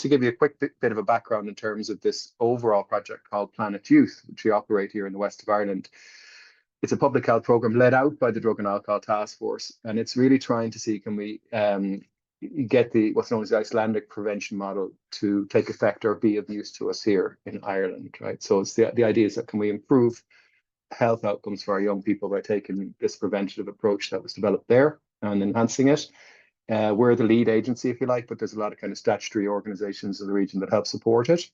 to give you a quick bit of a background in terms of this overall project called Planet Youth, which we operate here in the west of Ireland. It's a public health program led out by the Drug and Alcohol Task Force, and it's really trying to see, can we get what's known as the Icelandic prevention model to take effect or be of use to us here in Ireland, right? So it's the idea is that can we improve health outcomes for our young people by taking this preventative approach that was developed there and enhancing it. We're the lead agency, if you like, but there's a lot of kind of statutory organizations in the region that help support it.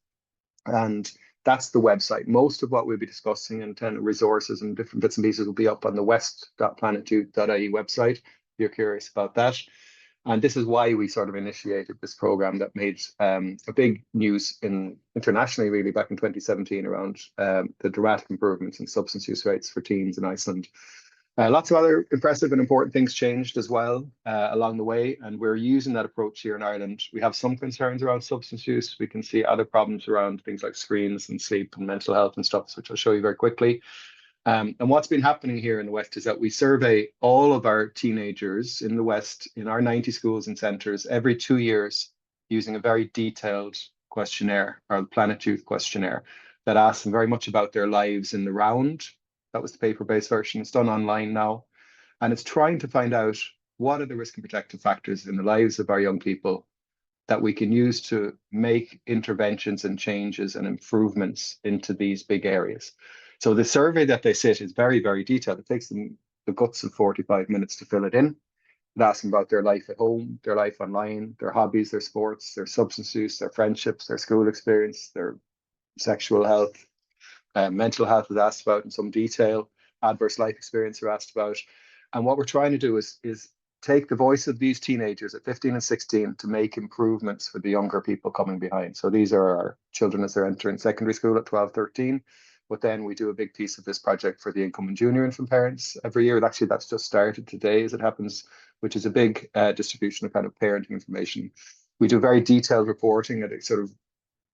And that's the website. Most of what we'll be discussing and resources and different bits and pieces will be up on the west.planetyouth.ie website, if you're curious about that. And this is why we sort of initiated this program that made a big news internationally, really, back in 2017 around the dramatic improvements in substance use rates for teens in Iceland. Lots of other impressive and important things changed as well along the way, and we're using that approach here in Ireland. We have some concerns around substance use. We can see other problems around things like screens and sleep and mental health and stuff, which I'll show you very quickly. And what's been happening here in the West is that we survey all of our teenagers in the West in our 90 schools and centres every 2 years using a very detailed questionnaire, our Planet Youth questionnaire, that asks them very much about their lives in the round. That was the paper-based version. It's done online now. And it's trying to find out what are the risk and protective factors in the lives of our young people that we can use to make interventions and changes and improvements into these big areas. So the survey that they sit is very, very detailed. It takes them the guts of 45 minutes to fill it in. It asks them about their life at home, their life online, their hobbies, their sports, their substance use, their friendships, their school experience, their sexual health. Mental health is asked about in some detail, adverse life experience are asked about. And what we're trying to do is take the voice of these teenagers at 15 and 16 to make improvements for the younger people coming behind. So these are our children as they're entering secondary school at 12, 13. But then we do a big piece of this project for the income and junior infant parents every year. And actually, that's just started today as it happens, which is a big distribution of kind of parenting information. We do very detailed reporting at a sort of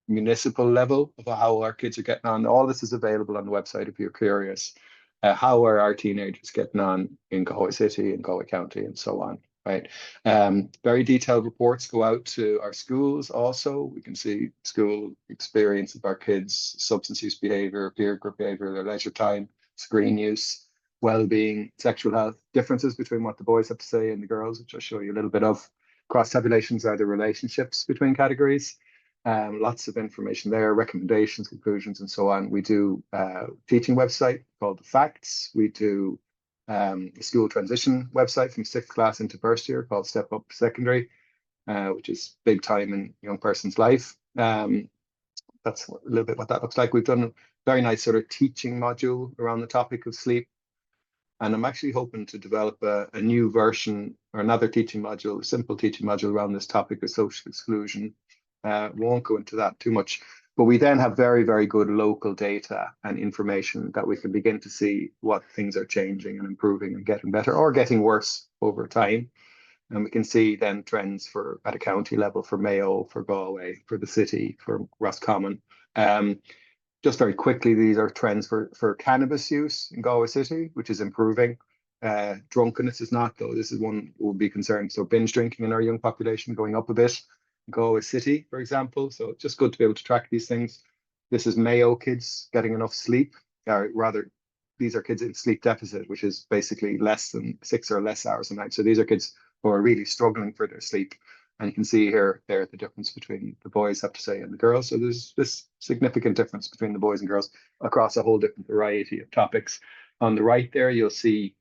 municipal level of how our kids are getting on. All this is available on the website if you're curious. How are our teenagers getting on in Galway City and Galway County and so on, right? Very detailed reports go out to our schools also. We can see school experience of our kids, substance use behavior, peer group behavior, their leisure time, screen use, well-being, sexual health, differences between what the boys have to say and the girls, which I'll show you a little bit of. Cross-tabulations are the relationships between categories. Lots of information there, recommendations, conclusions, and so on. We do a teaching website called The Facts. We do a school transition website from 6th class into first year called Step Up Secondary, which is big time in a young person's life. That's a little bit what that looks like. We've done a very nice sort of teaching module around the topic of sleep. And I'm actually hoping to develop a new version or another teaching module, a simple teaching module around this topic of social exclusion. Won't go into that too much, but we then have very, very good local data and information that we can begin to see what things are changing and improving and getting better or getting worse over time. And we can see then trends for at a county level for Mayo, for Galway, for the city, for Roscommon. Just very quickly, these are trends for cannabis use in Galway City, which is improving. Drunkenness is not, though. This is one we'll be concerned. So binge drinking in our young population going up a bit. Galway City, for example. So it's just good to be able to track these things. This is Mayo kids getting enough sleep, or rather, these are kids in sleep deficit, which is basically less than 6 or less hours a night. So these are kids who are really struggling for their sleep. And you can see here, there, the difference between the boys, have to say, and the girls. So there's this significant difference between the boys and girls across a whole different variety of topics. On the right there, you'll see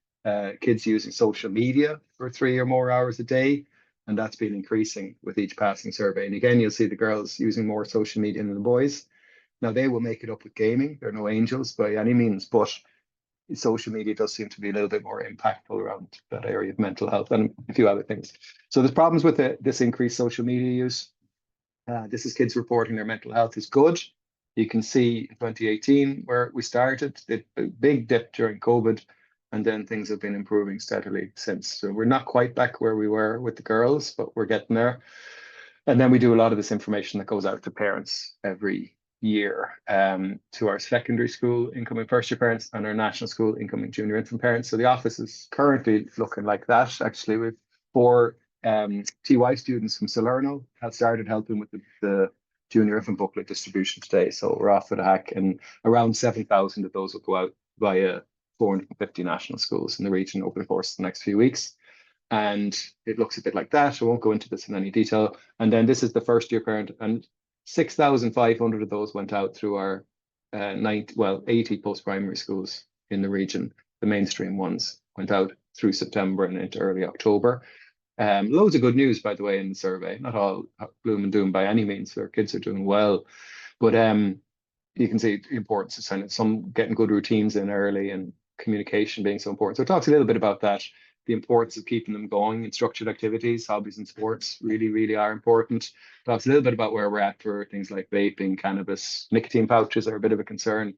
kids using social media for 3 or more hours a day. And that's been increasing with each passing survey. And again, you'll see the girls using more social media than the boys. Now, they will make it up with gaming. They're no angels by any means, but social media does seem to be a little bit more impactful around that area of mental health and a few other things. So there's problems with this increased social media use. This is kids reporting their mental health is good. You can see in 2018 where we started, the big dip during COVID, and then things have been improving steadily since. So we're not quite back where we were with the girls, but we're getting there. And then we do a lot of this information that goes out to parents every year, to our secondary school incoming first year parents and our national school incoming junior infant parents. So the office is currently looking like that. Actually, we've 4 TY students from Salerno have started helping with the junior infant booklet distribution today. So we're off with a hack, and around 7,000 of those will go out via 450 national schools in the region over the course of the next few weeks. And it looks a bit like that. I won't go into this in any detail. And then this is the first year parent, and 6,500 of those went out through our 80 post-primary schools in the region. The mainstream ones went out through September and into early October. Loads of good news, by the way, in the survey. Not all gloom and doom by any means. Our kids are doing well, but you can see the importance of some getting good routines in early, and communication being so important. So it talks a little bit about that, the importance of keeping them going in structured activities. Hobbies and sports really, really are important. Talks a little bit about where we're at for things like vaping, cannabis. Nicotine pouches are a bit of a concern,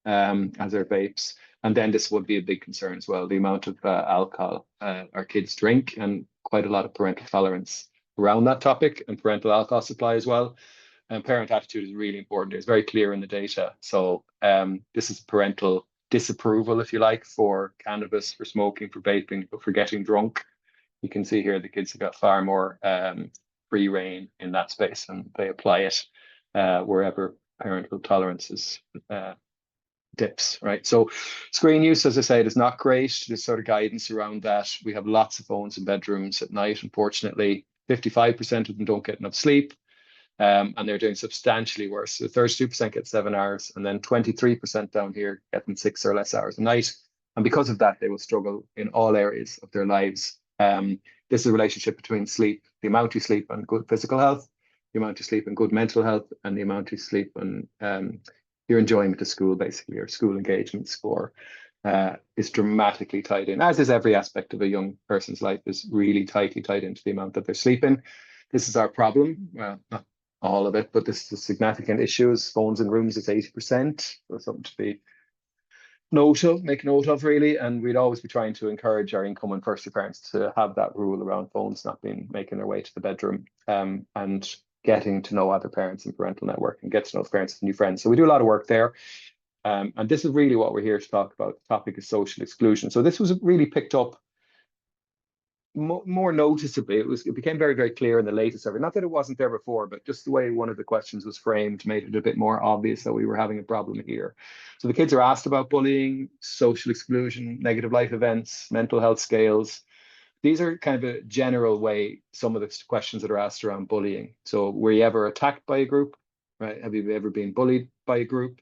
as are vapes. And then this would be a big concern as well, the amount of alcohol our kids drink, and quite a lot of parental tolerance around that topic, and parental alcohol supply as well. And parent attitude is really important. It's very clear in the data. So this is parental disapproval, if you like, for cannabis, for smoking, for vaping, but for getting drunk. You can see here the kids have got far more free reign in that space, and they apply it wherever parental tolerance is dips, right? So screen use, as I said, is not great. There's sort of guidance around that. We have lots of phones in bedrooms at night, unfortunately. 55% of them don't get enough sleep, and they're doing substantially worse. So 32% get 7 hours, and then 23% down here getting 6 or less hours a night. And because of that, they will struggle in all areas of their lives. This is a relationship between sleep, the amount you sleep, and good physical health, the amount you sleep and good mental health, and the amount you sleep and your enjoyment of school, basically, your school engagement score is dramatically tied in, as is every aspect of a young person's life, is really tightly tied into the amount that they're sleeping. This is our problem. Well, not all of it, but this is a significant issue. Is phones in rooms is 80%. So something to be make note of, really. And we'd always be trying to encourage our income and first year parents to have that rule around phones not making their way to the bedroom, and getting to know other parents in parental network, and get to know parents and new friends. So we do a lot of work there. And this is really what we're here to talk about. The topic is social exclusion. So this was really picked up more noticeably. It became very, very clear in the latest survey. Not that it wasn't there before, but just the way one of the questions was framed made it a bit more obvious that we were having a problem here. So the kids are asked about bullying, social exclusion, negative life events, mental health scales. These are kind of a general way, some of the questions that are asked around bullying. So were you ever attacked by a group, right? Have you ever been bullied by a group?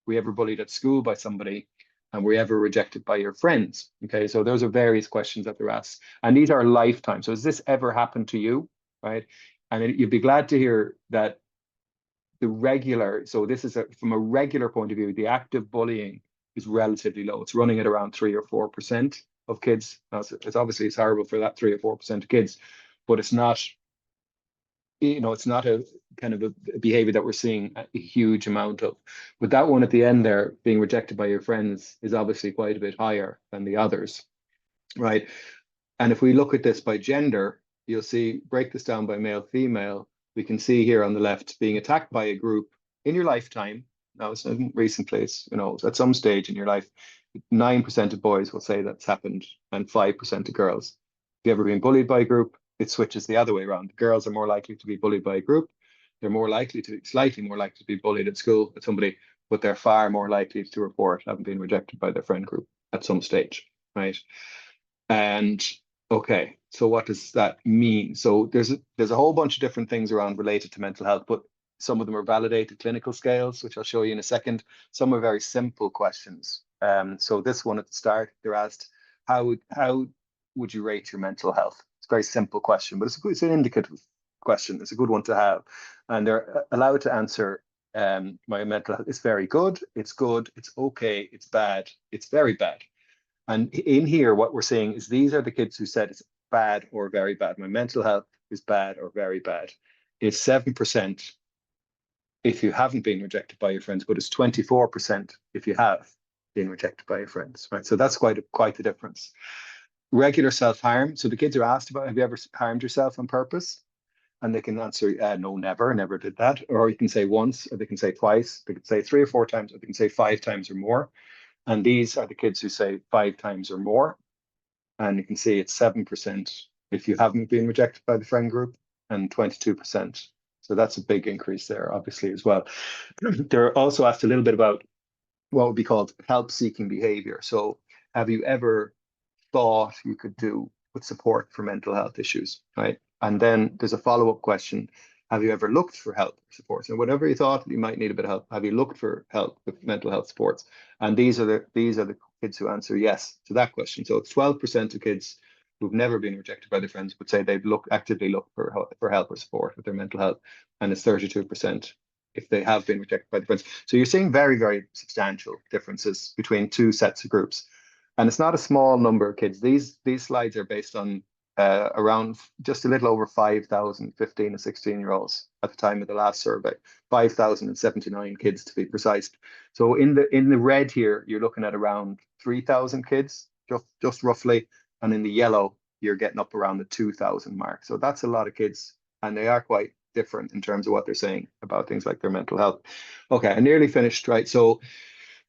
Were you ever bullied at school by somebody? And were you ever rejected by your friends? Okay, so those are various questions that they're asked. And these are lifetime. So has this ever happened to you, right? And you'd be glad to hear that so this is from a regular point of view, the active bullying is relatively low. It's running at around 3 or 4% of kids. Now, it's horrible for that 3 or 4% of kids, but it's not, it's not a kind of a behavior that we're seeing a huge amount of. But that one at the end there, being rejected by your friends, is obviously quite a bit higher than the others, right? And if we look at this by gender, you'll see, break this down by male, female, we can see here on the left, being attacked by a group in your lifetime. Now, it's not recently, it's, at some stage in your life, 9% of boys will say that's happened, and 5% of girls. Have you ever been bullied by a group? It switches the other way around. Girls are more likely to be bullied by a group. They're slightly more likely to be bullied at school with somebody, but they're far more likely to report having been rejected by their friend group at some stage, right? And okay, so what does that mean? So there's a whole bunch of different things around related to mental health, but some of them are validated clinical scales, which I'll show you in a second. Some are very simple questions. So this one at the start, they're asked, how would you rate your mental health? It's a very simple question, but it's an indicative question. It's a good one to have. And they're allowed to answer, my mental health is very good, it's okay, it's bad, it's very bad. And in here, what we're seeing is these are the kids who said it's bad or very bad. My mental health is bad or very bad. It's 7% if you haven't been rejected by your friends, but it's 24% if you have been rejected by your friends, right? So that's quite the difference. Regular self-harm. So the kids are asked about, have you ever harmed yourself on purpose? And they can answer, no, never did that. Or you can say once, or they can say twice, they can say 3 or 4 times, or they can say 5 times or more. And these are the kids who say 5 times or more. And you can see it's 7% if you haven't been rejected by the friend group, and 22%. So that's a big increase there, obviously, as well. They're also asked a little bit about what would be called help-seeking behavior. So have you ever thought you could do with support for mental health issues, right? And then there's a follow-up question. Have you ever looked for help or support? So whatever you thought you might need a bit of help, have you looked for help with mental health supports? And these are the kids who answer yes to that question. So it's 12% of kids who've never been rejected by their friends would say they've actively looked for help or support with their mental health, and it's 32% if they have been rejected by their friends. So you're seeing very, very substantial differences between two sets of groups. And it's not a small number of kids. These slides are based on around just a little over 5,000 15 and 16-year-olds at the time of the last survey, 5,079 kids to be precise. So in the red here, you're looking at around 3,000 kids, just roughly, and in the yellow, you're getting up around the 2,000 mark. So that's a lot of kids, and they are quite different in terms of what they're saying about things like their mental health. Okay, I nearly finished, right? So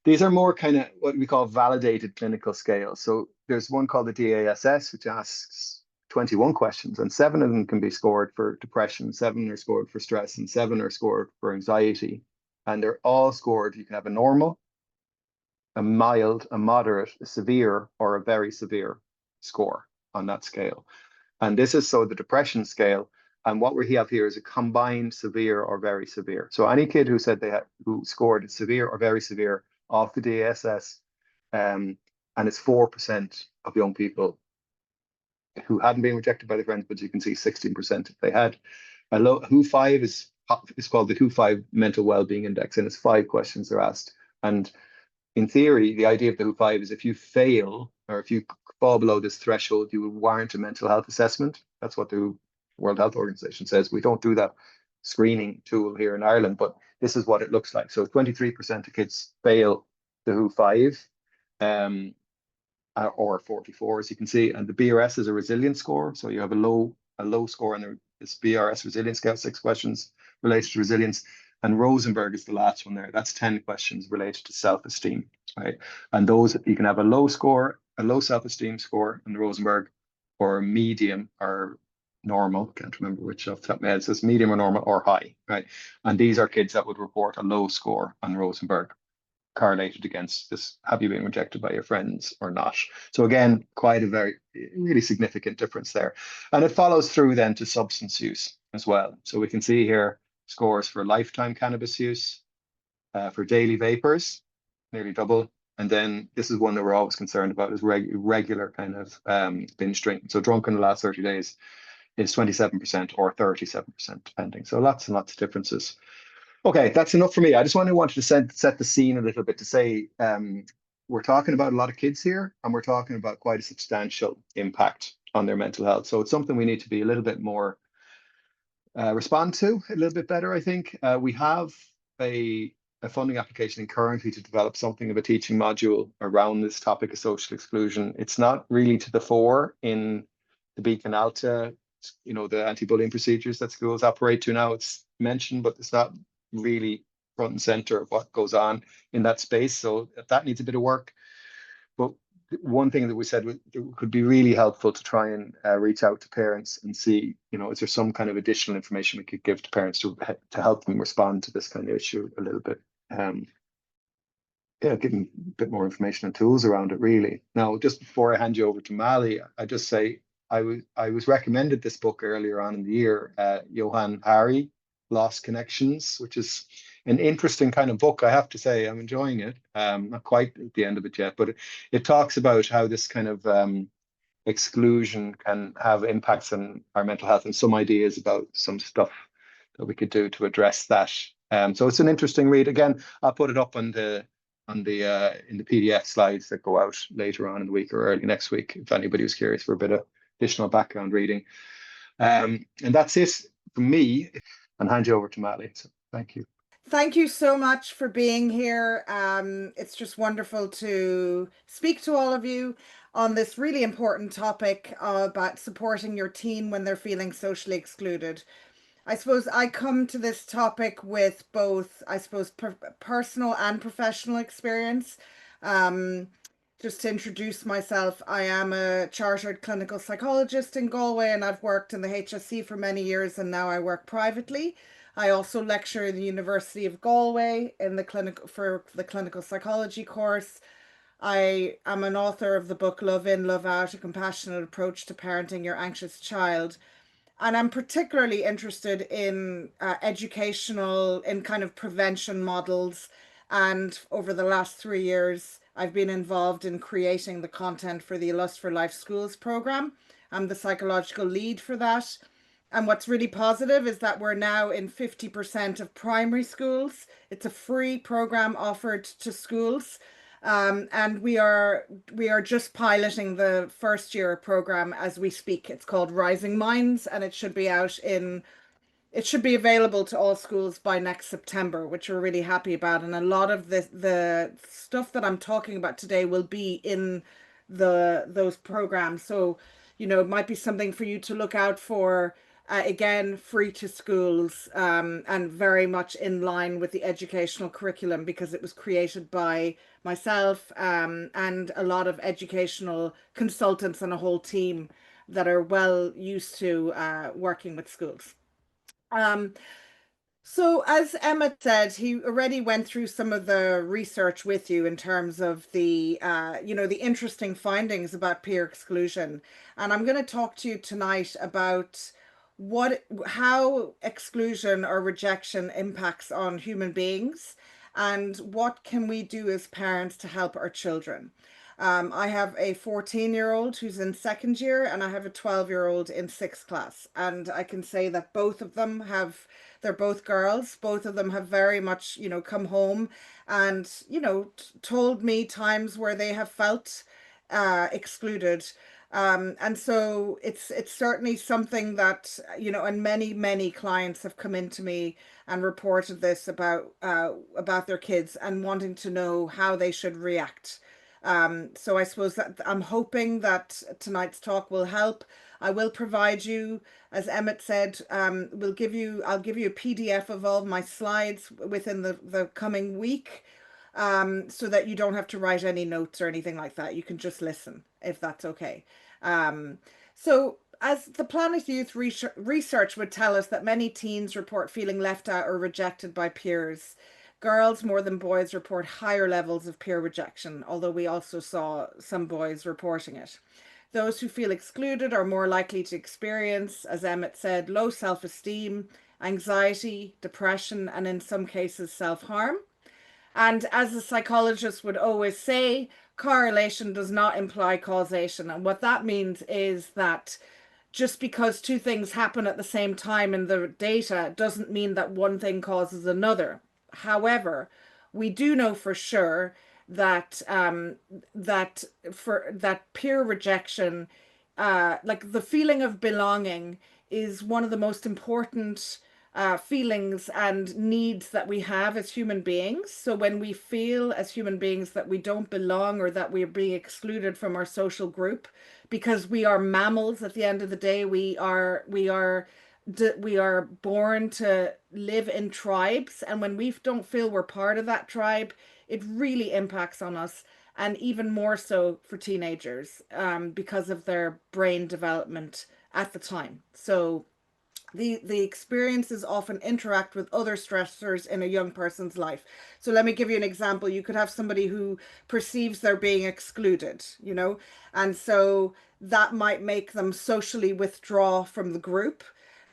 these are more kind of what we call validated clinical scales. So there's one called the DASS, which asks 21 questions, and 7 of them can be scored for depression, 7 are scored for stress, and 7 are scored for anxiety. And they're all scored. You can have a normal, a mild, a moderate, a severe, or a very severe score on that scale. And this is so the depression scale. And what we have here is a combined severe or very severe. So any kid who said who scored severe or very severe off the DSS, and it's 4% of young people who hadn't been rejected by their friends, but you can see 16% if they had. WHO5 is called the WHO5 Mental Wellbeing Index, and it's 5 questions they're asked. And in theory, the idea of the WHO5 is if you fail or if you fall below this threshold, you would warrant a mental health assessment. That's what the World Health Organization says. We don't do that screening tool here in Ireland, but this is what it looks like. So 23% of kids fail the WHO5, or 44, as you can see, and the BRS is a resilience score. So you have a low score on this BRS resilience scale, 6 questions related to resilience. And Rosenberg is the last one there. That's 10 questions related to self-esteem, right? And those, you can have a low score, a low self-esteem score in the Rosenberg, or medium or normal. Can't remember which off the top of my head. It says medium or normal or high, right? And these are kids that would report a low score on Rosenberg, correlated against this, have you been rejected by your friends or not? So again, quite a very, really significant difference there. And it follows through then to substance use as well. So we can see here scores for lifetime cannabis use, for daily vapors, nearly double. And then this is one that we're always concerned about, is regular kind of binge drinking. So drunk in the last 30 days is 27% or 37%, depending. So lots and lots of differences. Okay, that's enough for me. I just wanted to set the scene a little bit to say we're talking about a lot of kids here, and we're talking about quite a substantial impact on their mental health. So it's something we need to be a little bit more respond to a little bit better, I think. We have a funding application currently to develop something of a teaching module around this topic of social exclusion. It's not really to the fore in the Beacon Alta, the anti-bullying procedures that schools operate to now. It's mentioned, but it's not really front and center of what goes on in that space. So that needs a bit of work. But one thing that we said could be really helpful to try and reach out to parents and see, is there some kind of additional information we could give to parents to help them respond to this kind of issue a little bit. Give them a bit more information and tools around it, really. Now, just before I hand you over to Malie, I just say I was recommended this book earlier on in the year, Johann Hari, Lost Connections, which is an interesting kind of book, I have to say. I'm enjoying it. Not quite at the end of it yet, but it talks about how this kind of exclusion can have impacts on our mental health, and some ideas about some stuff that we could do to address that. So it's an interesting read. Again, I'll put it up in the PDF slides that go out later on in the week or early next week, if anybody was curious for a bit of additional background reading. And that's it from me, and hand you over to Malie. So thank you. Thank you so much for being here. It's just wonderful to speak to all of you on this really important topic about supporting your teen when they're feeling socially excluded. I suppose I come to this topic with both, personal and professional experience. just to introduce myself, I am a chartered clinical psychologist in Galway, and I've worked in the HSC for many years, and now I work privately. I also lecture in the University of Galway in the clinical psychology course. I am an author of the book Love In, Love Out, A Compassionate Approach to Parenting Your Anxious Child. And I'm particularly interested in educational, in kind of prevention models. And over the last 3 years, I've been involved in creating the content for the Lust for Life Schools program. I'm the psychological lead for that. And what's really positive is that we're now in 50% of primary schools. It's a free program offered to schools. And we are just piloting the first year program as we speak. It's called Rising Minds, and it should be available to all schools by next September, which we're really happy about. And a lot of the stuff that I'm talking about today will be in those programs. So, it might be something for you to look out for. Again, free to schools, and very much in line with the educational curriculum, because it was created by myself, and a lot of educational consultants and a whole team that are well used to working with schools. Um, so as Emmet said, he already went through some of the research with you in terms of the interesting findings about peer exclusion. And I'm going to talk to you tonight about how exclusion or rejection impacts on human beings, and what can we do as parents to help our children. I have a 14-year-old who's in second year, and I have a 12-year-old in sixth class. And I can say that they're both girls. Both of them have very much, come home and, told me times where they have felt excluded. And so it's certainly something that, and many clients have come into me and reported this about their kids and wanting to know how they should react. So I suppose that I'm hoping that tonight's talk will help. I will provide you, as Emmet said, I'll give you a PDF of all my slides within the coming week, so that you don't have to write any notes or anything like that. You can just listen, if that's okay. So as the Planet Youth research would tell us, that many teens report feeling left out or rejected by peers. Girls more than boys report higher levels of peer rejection, although we also saw some boys reporting it. Those who feel excluded are more likely to experience, as Emmet said, low self-esteem, anxiety, depression, and in some cases self-harm. And as a psychologist would always say, correlation does not imply causation. And what that means is that just because two things happen at the same time in the data doesn't mean that one thing causes another. However, we do know for sure that that peer rejection, like the feeling of belonging, is one of the most important feelings and needs that we have as human beings. So when we feel as human beings that we don't belong, or that we're being excluded from our social group, because we are mammals at the end of the day, we are born to live in tribes, and when we don't feel we're part of that tribe, it really impacts on us, and even more so for teenagers, because of their brain development at the time. So the experiences often interact with other stressors in a young person's life. So let me give you an example. You could have somebody who perceives they're being excluded, and so that might make them socially withdraw from the group.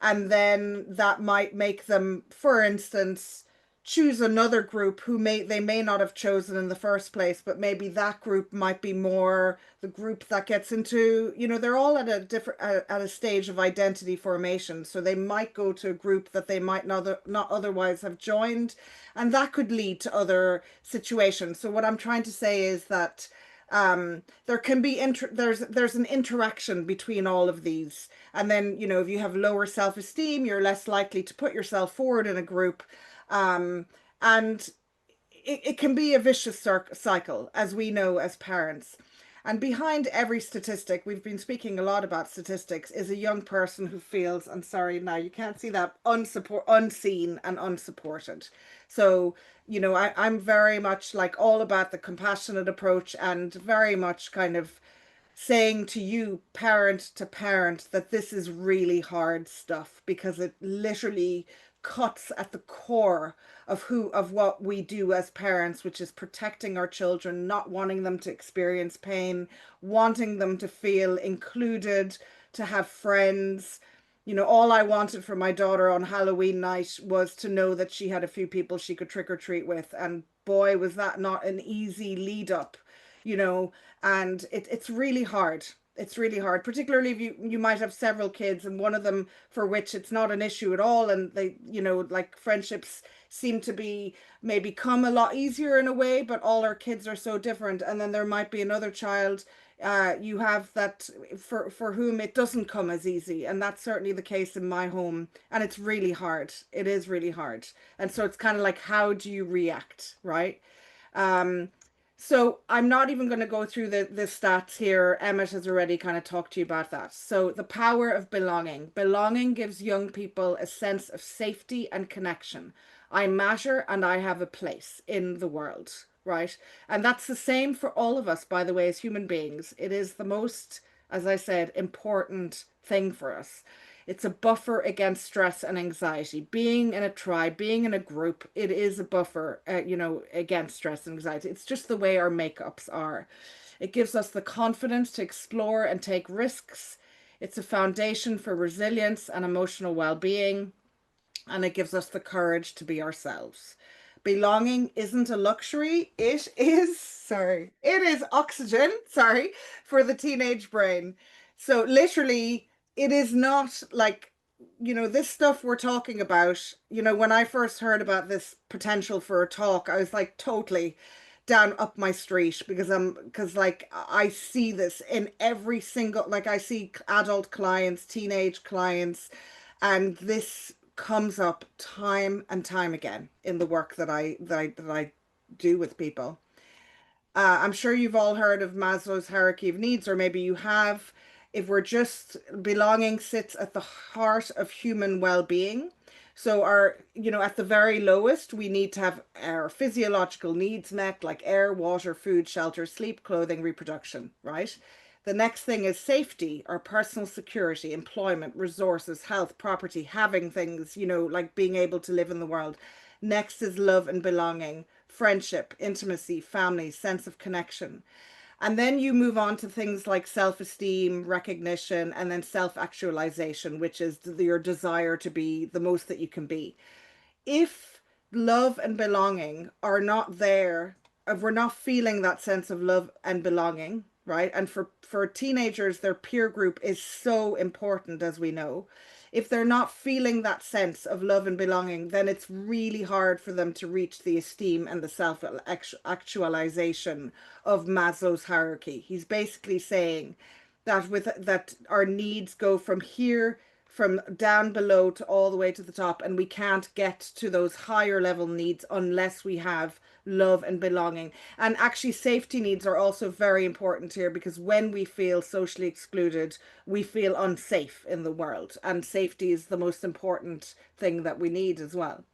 And then that might make them, for instance, choose another group who they may not have chosen in the first place, but maybe that group might be more the group that gets into, they're all at a stage of identity formation. So they might go to a group that they might not otherwise have joined, and that could lead to other situations. So what I'm trying to say is that there can be there's an interaction between all of these. And then, if you have lower self-esteem, you're less likely to put yourself forward in a group. And it can be a vicious cycle, as we know as parents. And behind every statistic, we've been speaking a lot about statistics, is a young person who feels, I'm sorry, now you can't see that, unseen and unsupported. So, I'm very much like all about the compassionate approach, and very much kind of saying to you, parent to parent, that this is really hard stuff, because it literally cuts at the core of what we do as parents, which is protecting our children, not wanting them to experience pain, wanting them to feel included, to have friends. All I wanted for my daughter on Halloween night was to know that she had a few people she could trick or treat with. And boy, was that not an easy lead up, you know, and it's really hard. It's really hard, particularly if you might have several kids, and one of them for which it's not an issue at all, and they, like, friendships seem to be maybe come a lot easier in a way, but all our kids are so different. And then there might be another child you have that for whom it doesn't come as easy, and that's certainly the case in my home. And it's really hard. It is really hard. And so it's kind of like, how do you react, right? um so I'm not even going to go through the stats here. Emmet has already kind of talked to you about that. So the power of belonging. Belonging gives young people a sense of safety and connection. I matter and I have a place in the world, right? And that's the same for all of us, by the way, as human beings. It is the most, as I said, important thing for us. It's a buffer against stress and anxiety. Being in a tribe, being in a group, it is a buffer, against stress and anxiety. It's just the way our makeups are. It gives us the confidence to explore and take risks. It's a foundation for resilience and emotional well-being, and it gives us the courage to be ourselves. Belonging isn't a luxury. It is oxygen, sorry, for the teenage brain. So literally, it is not like, this stuff we're talking about. When I first heard about this potential for a talk, I was like totally down up my street, because like I see this in every single, like, I see adult clients, teenage clients, and this comes up time and time again in the work that I do with people. I'm sure you've all heard of Maslow's hierarchy of needs, or maybe you have. If we're just belonging sits at the heart of human well-being. So at the very lowest, we need to have our physiological needs met, like air, water, food, shelter, sleep, clothing, reproduction, right? The next thing is safety, our personal security, employment, resources, health, property, having things, like being able to live in the world. Next is love and belonging, friendship, intimacy, family, sense of connection. And then you move on to things like self-esteem, recognition, and then self-actualization, which is your desire to be the most that you can be. If love and belonging are not there, if we're not feeling that sense of love and belonging, right? And for teenagers, their peer group is so important, as we know. If they're not feeling that sense of love and belonging, then it's really hard for them to reach the esteem and the self actualization of Maslow's hierarchy. He's basically saying that our needs go from here, from down below to all the way to the top, and we can't get to those higher level needs unless we have love and belonging. And actually, safety needs are also very important here, because when we feel socially excluded, we feel unsafe in the world, and safety is the most important thing that we need as well.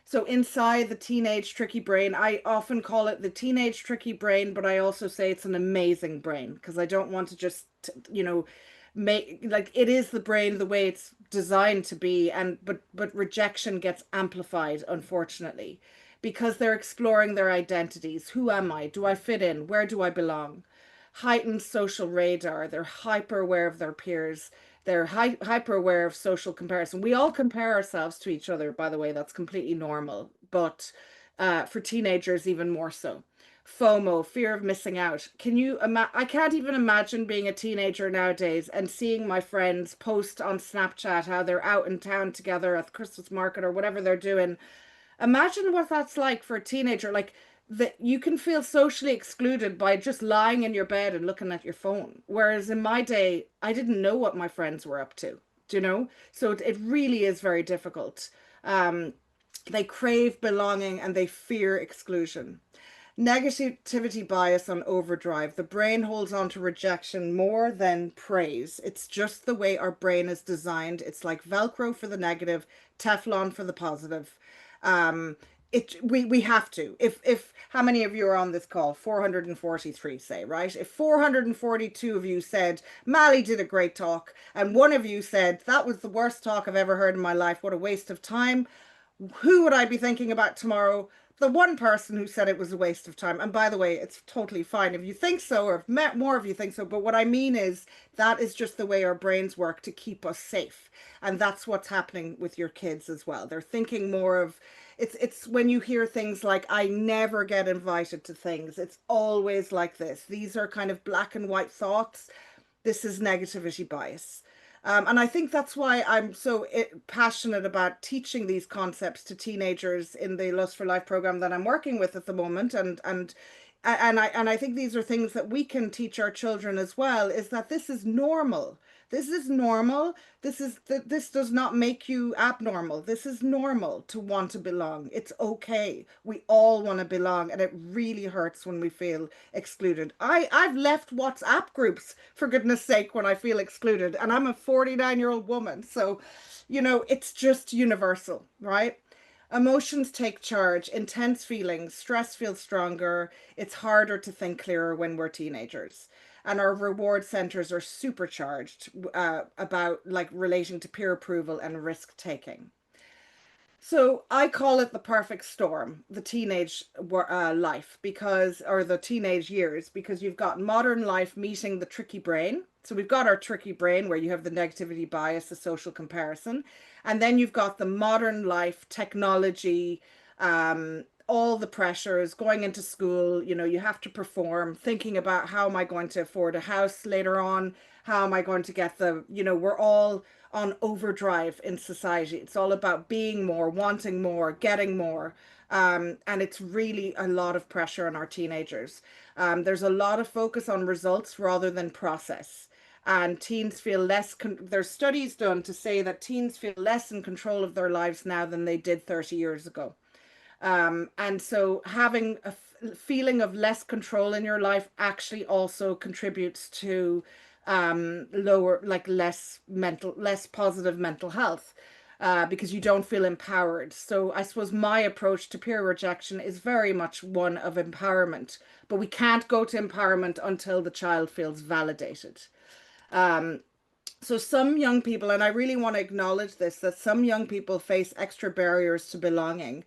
So inside the teenage tricky brain, I often call it the teenage tricky brain, but I also say it's an amazing brain, because I don't want to just, make, like, it is the brain the way it's designed to be. And but rejection gets amplified, unfortunately, because they're exploring their identities. Who am I? Do I fit in? Where do I belong? Heightened social radar. They're hyper aware of their peers. They're hyper aware of social comparison. We all compare ourselves to each other, by the way. That's completely normal. But for teenagers, even more so. FOMO, fear of missing out. Can you I can't even imagine being a teenager nowadays and seeing my friends post on Snapchat how they're out in town together at the Christmas market or whatever they're doing. Imagine what that's like for a teenager. Like, that you can feel socially excluded by just lying in your bed and looking at your phone. Whereas in my day, I didn't know what my friends were up to. Do you know? So it really is very difficult. They crave belonging and they fear exclusion. Negativity bias on overdrive. The brain holds on to rejection more than praise. It's just the way our brain is designed. It's like Velcro for the negative, Teflon for the positive. Um, we have to. If how many of you are on this call? 443, say, right? If 442 of you said Mali did a great talk, and one of you said that was the worst talk I've ever heard in my life, what a waste of time, who would I be thinking about tomorrow? The one person who said it was a waste of time. And by the way, it's totally fine if you think so, or if met more of you think so. But what I mean is that is just the way our brains work to keep us safe. And that's what's happening with your kids as well. They're thinking more of it's when you hear things like I never get invited to things. It's always like this. These are kind of black and white thoughts. This is negativity bias. And I think that's why I'm so passionate about teaching these concepts to teenagers in the Lust for Life program that I'm working with at the moment. And I think these are things that we can teach our children as well, is that this is normal. This is normal. This does not make you abnormal. This is normal to want to belong. It's okay. We all want to belong, and it really hurts when we feel excluded. I've left WhatsApp groups, for goodness sake, when I feel excluded, and I'm a 49-year-old woman. So, it's just universal, right? Emotions take charge, intense feelings, stress feels stronger. It's harder to think clearer when we're teenagers. And our reward centers are supercharged about like relating to peer approval and risk taking. So I call it the perfect storm, the teenage life, or the teenage years, because you've got modern life meeting the tricky brain. So we've got our tricky brain where you have the negativity bias, the social comparison, and then you've got the modern life technology, all the pressures going into school. You have to perform, thinking about how am I going to afford a house later on? How am I going to get we're all on overdrive in society. It's all about being more, wanting more, getting more. And it's really a lot of pressure on our teenagers. There's a lot of focus on results rather than process. And teens feel there's studies done to say that teens feel less in control of their lives now than they did 30 years ago. And so having a feeling of less control in your life actually also contributes to less positive mental health, because you don't feel empowered. So I suppose my approach to peer rejection is very much one of empowerment, but we can't go to empowerment until the child feels validated. So some young people, and I really want to acknowledge this, that some young people face extra barriers to belonging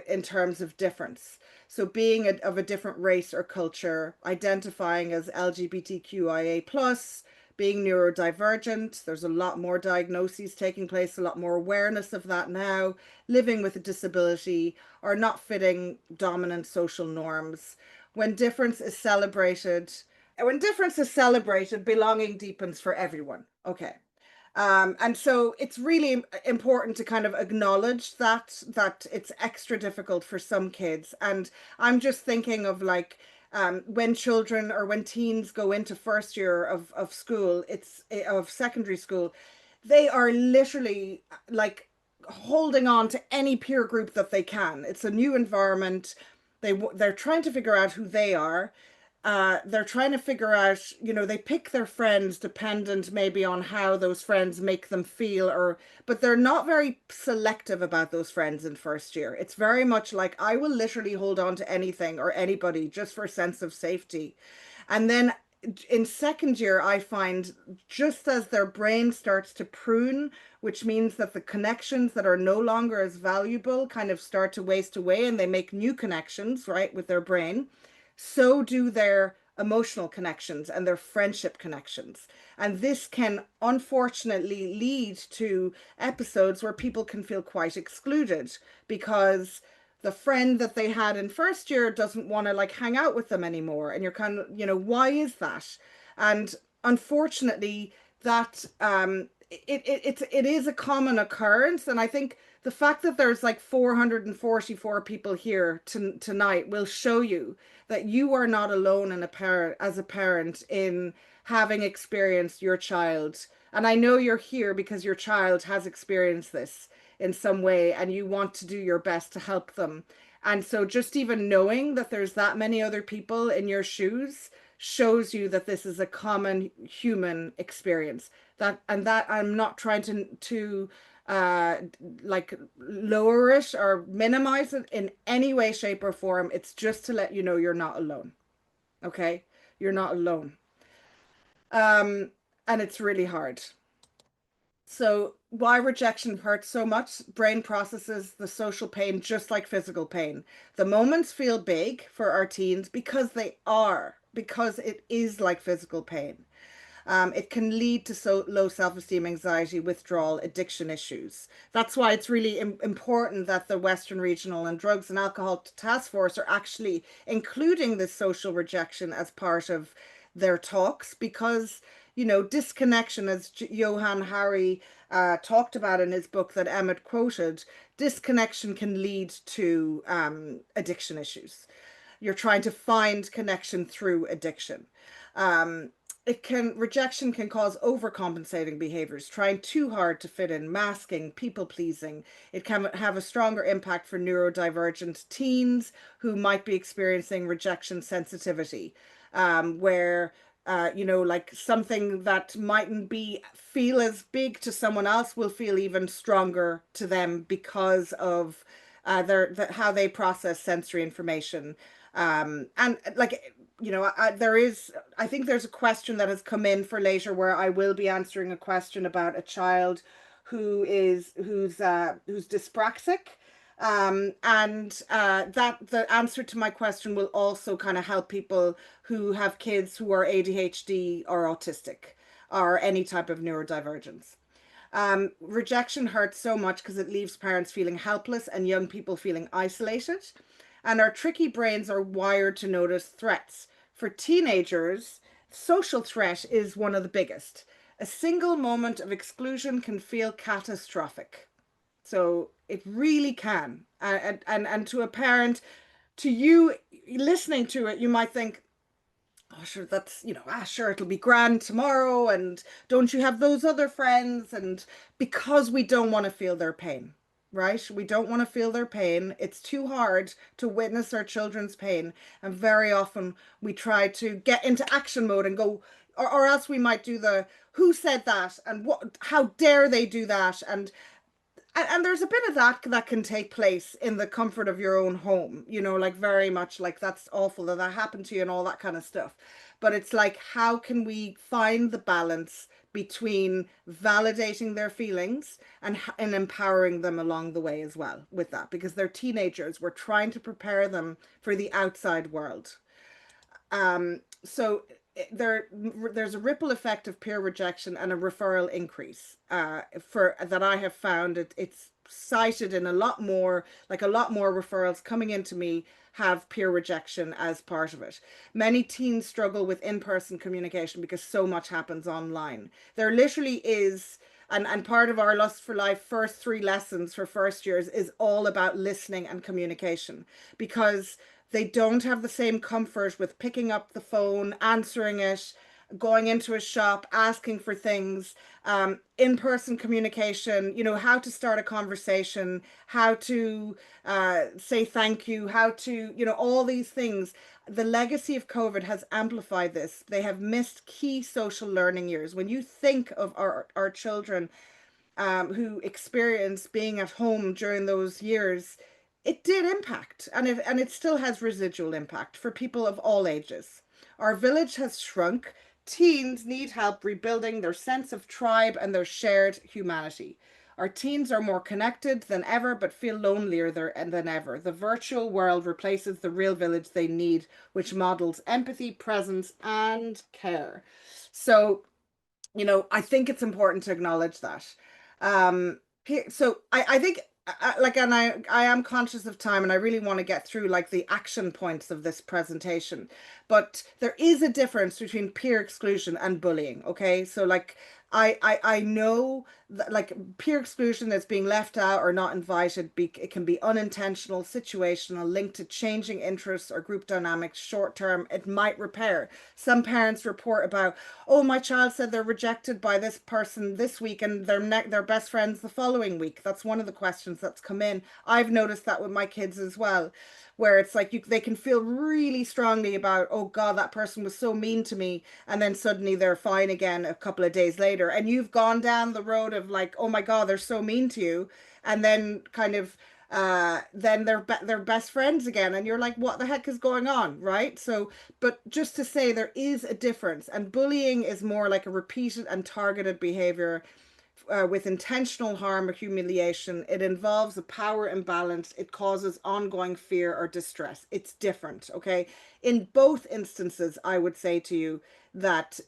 in terms of difference. So being of a different race or culture, identifying as LGBTQIA+, being neurodivergent, there's a lot more diagnoses taking place, a lot more awareness of that now, living with a disability, or not fitting dominant social norms. When difference is celebrated, belonging deepens for everyone. Okay. And so it's really important to kind of acknowledge that it's extra difficult for some kids. And I'm just thinking of like when children or when teens go into first year of school, of secondary school, they are literally like holding on to any peer group that they can. It's a new environment. They're trying to figure out who they are. They're trying to figure out, they pick their friends dependent maybe on how those friends make them feel, but they're not very selective about those friends in first year. It's very much like I will literally hold on to anything or anybody just for a sense of safety. And then in second year, I find just as their brain starts to prune, which means that the connections that are no longer as valuable kind of start to waste away and they make new connections, right, with their brain, so do their emotional connections and their friendship connections. And this can unfortunately lead to episodes where people can feel quite excluded because the friend that they had in first year doesn't want to like hang out with them anymore. And you're kind of, why is that? And unfortunately, that it is a common occurrence. And I think the fact that there's like 444 people here tonight will show you that you are not alone as a parent in having experienced your child. And I know you're here because your child has experienced this. in some way and you want to do your best to help them. And so just even knowing that there's that many other people in your shoes shows you that this is a common human experience. That I'm not trying to uh like lower it or minimize it in any way, shape, or form. It's just to let you know you're not alone. Okay? You're not alone. And it's really hard. So why rejection hurts so much? Brain processes the social pain just like physical pain. The moments feel big for our teens because they are, because it is like physical pain. It can lead to low self-esteem, anxiety, withdrawal, addiction issues. That's why it's really important that the Western Regional and Drugs and Alcohol Task Force are actually including this social rejection as part of their talks, because, you know, disconnection, as Johann Hari talked about in his book that Emmet quoted, disconnection can lead to addiction issues. You're trying to find connection through addiction. Rejection can cause overcompensating behaviors, trying too hard to fit in, masking, people pleasing. It can have a stronger impact for neurodivergent teens who might be experiencing rejection sensitivity, where you know, like something that mightn't be feel as big to someone else will feel even stronger to them because of how they process sensory information. And like, you know, I think there's a question that has come in for later where I will be answering a question about a child who's dyspraxic. That the answer to my question will also kind of help people who have kids who are ADHD or autistic or any type of neurodivergence. Rejection hurts so much because it leaves parents feeling helpless and young people feeling isolated. And our tricky brains are wired to notice threats. For teenagers, social threat is one of the biggest. A single moment of exclusion can feel catastrophic. So it really can. And to a parent, to you listening to it, you might think, oh, sure, that's, you know, sure, it'll be grand tomorrow. And don't you have those other friends? And because we don't want to feel their pain, right? We don't want to feel their pain. It's too hard to witness our children's pain. And very often we try to get into action mode and go, or else we might do the, who said that? And what, how dare they do that? And there's a bit of that can take place in the comfort of your own home, you know, like very much like that's awful that that happened to you and all that kind of stuff. But it's like, how can we find the balance between validating their feelings and empowering them along the way as well with that? Because they're teenagers. We're trying to prepare them for the outside world. So there's a ripple effect of peer rejection and a referral increase for that I have found. It's cited in a lot more referrals coming into me have peer rejection as part of it. Many teens struggle with in-person communication because so much happens online. There literally is, and part of our Lust for Life first 3 lessons for first years is all about listening and communication, because they don't have the same comfort with picking up the phone, answering it, going into a shop, asking for things, in-person communication, you know, how to start a conversation, how to say thank you, how to, you know, all these things. The legacy of COVID has amplified this. They have missed key social learning years. When you think of our children who experienced being at home during those years, it did impact, and it still has residual impact for people of all ages. Our village has shrunk. Teens need help rebuilding their sense of tribe and their shared humanity. Our teens are more connected than ever, but feel lonelier than ever. The virtual world replaces the real village they need, which models empathy, presence, and care. So, you know, I think it's important to acknowledge that. So I think like, and I am conscious of time and I really want to get through like the action points of this presentation, but there is a difference between peer exclusion and bullying. Okay. So like, I know that like peer exclusion that's being left out or not invited, it can be unintentional, situational, linked to changing interests or group dynamics, short term. It might repair. Some parents report about, oh, my child said they're rejected by this person this week and they're best friends the following week. That's one of the questions that's come in. I've noticed that with my kids as well, where it's like they can feel really strongly about, oh God, that person was so mean to me, and then suddenly they're fine again a couple of days later, and you've gone down the road of like, oh my God, they're so mean to you, and then kind of then they're best friends again, and you're like, what the heck is going on, right? So, but just to say there is a difference, and bullying is more like a repeated and targeted behavior with intentional harm or humiliation. It involves a power imbalance. It causes ongoing fear or distress. It's different, okay? In both instances, I would say to you that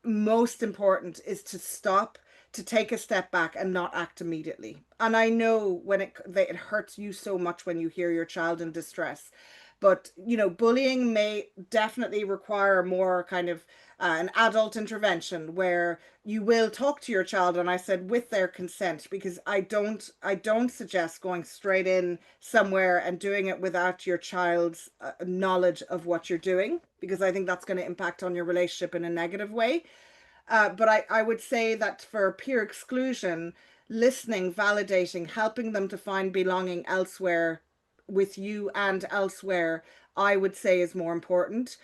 most important is to stop, to take a step back and not act immediately. And I know when it hurts you so much when you hear your child in distress. But, you know, bullying may definitely require more kind of an adult intervention where you will talk to your child, and I said with their consent, because I don't suggest going straight in somewhere and doing it without your child's knowledge of what you're doing, because I think that's going to impact on your relationship in a negative way. But I would say that for peer exclusion, listening, validating, helping them to find belonging elsewhere with you and elsewhere, I would say is more important.